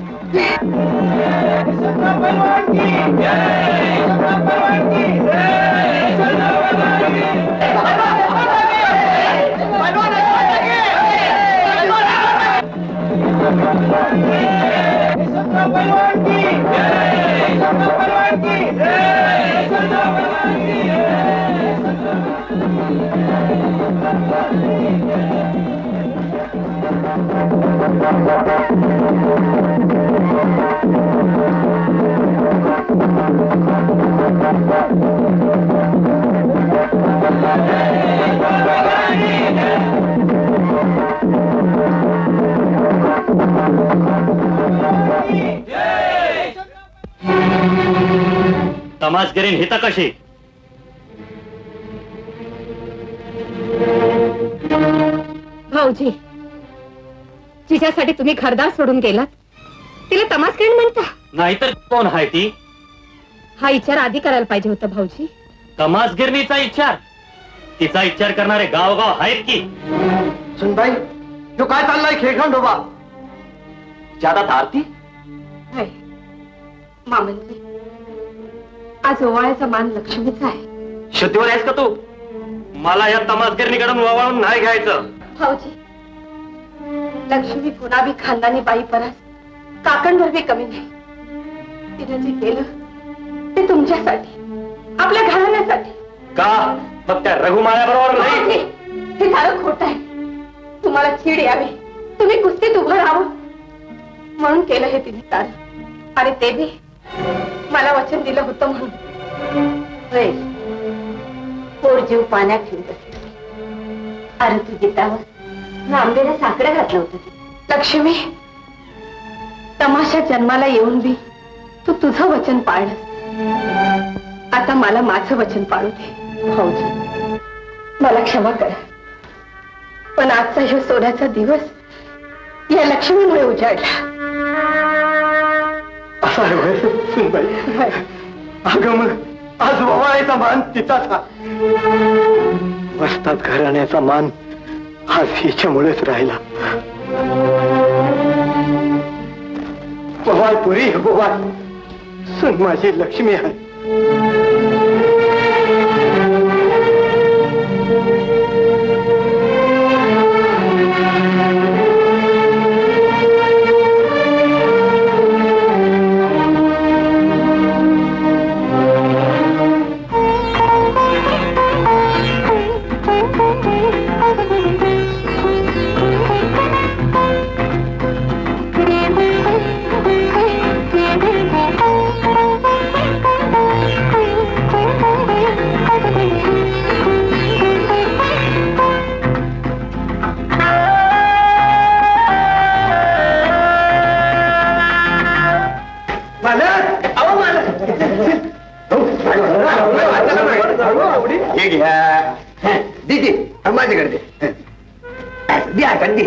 तमासगिरीन हिता कशी भाऊजी, जिच्यासाठी तुम्ही घरदार सोडून गेलात तिला तमासगीण म्हणता? नाहीतर कोण आहे ती? हा विचार आधी करायला पाहिजे होता भाऊजी. तमासगिरणीचा विचार? तिचा विचार करणारे गावगाव आहेत की? सुनबाई तो काय चाललाय खेळखंडोबा? ज्यादा आरती मामनजी, आज ओवाळ्याचा मान लक्ष्मीचा आहे. शुद्धीवर आहेस का तू? मला या तमासगिरणीकडून ववाळून नाही घ्यायचं. भाऊजी, लक्ष्मी पुन्हा बी खानदानी बाई परस काकणवर बी कमी नाही. तिने जे केलं ते तुमच्यासाठी, आपल्या घराण्यासाठी. का? मग त्या रघुमाया बरोबर नाही? भाऊजी, हे सारं खोट आहे. तुम्हाला चीड यावी, तुम्ही कुस्तीत उभं राहावं म्हणून केलं हे तिने सारं. आणि ते बी मला वचन दिलं होतं म्हणून. पोर जीव पाण्यात फिरत. अरे तू जितावर आंबेला साकडं घातलं होतं. लक्ष्मी, तमाशा जन्माला येऊन बी तू तुझं वचन पाळलं. आता मला माझं वचन पाळू दे. भाऊजी, मला क्षमा करा, पण आजचा ह्यो सोन्याचा दिवस या लक्ष्मीमुळे उजाडला. असा आहे होय, सुनबाई? अगं मग आज ववाळायचा मान तिचाच हा. वस्तात घराण्याचा मान आज हिच्यामुळेच राहिला. गोवाळ पुरी गोवाळ, सुन माझी लक्ष्मी आहे. हे घ्या दीदी माझ्याकडे दे. द्या दे.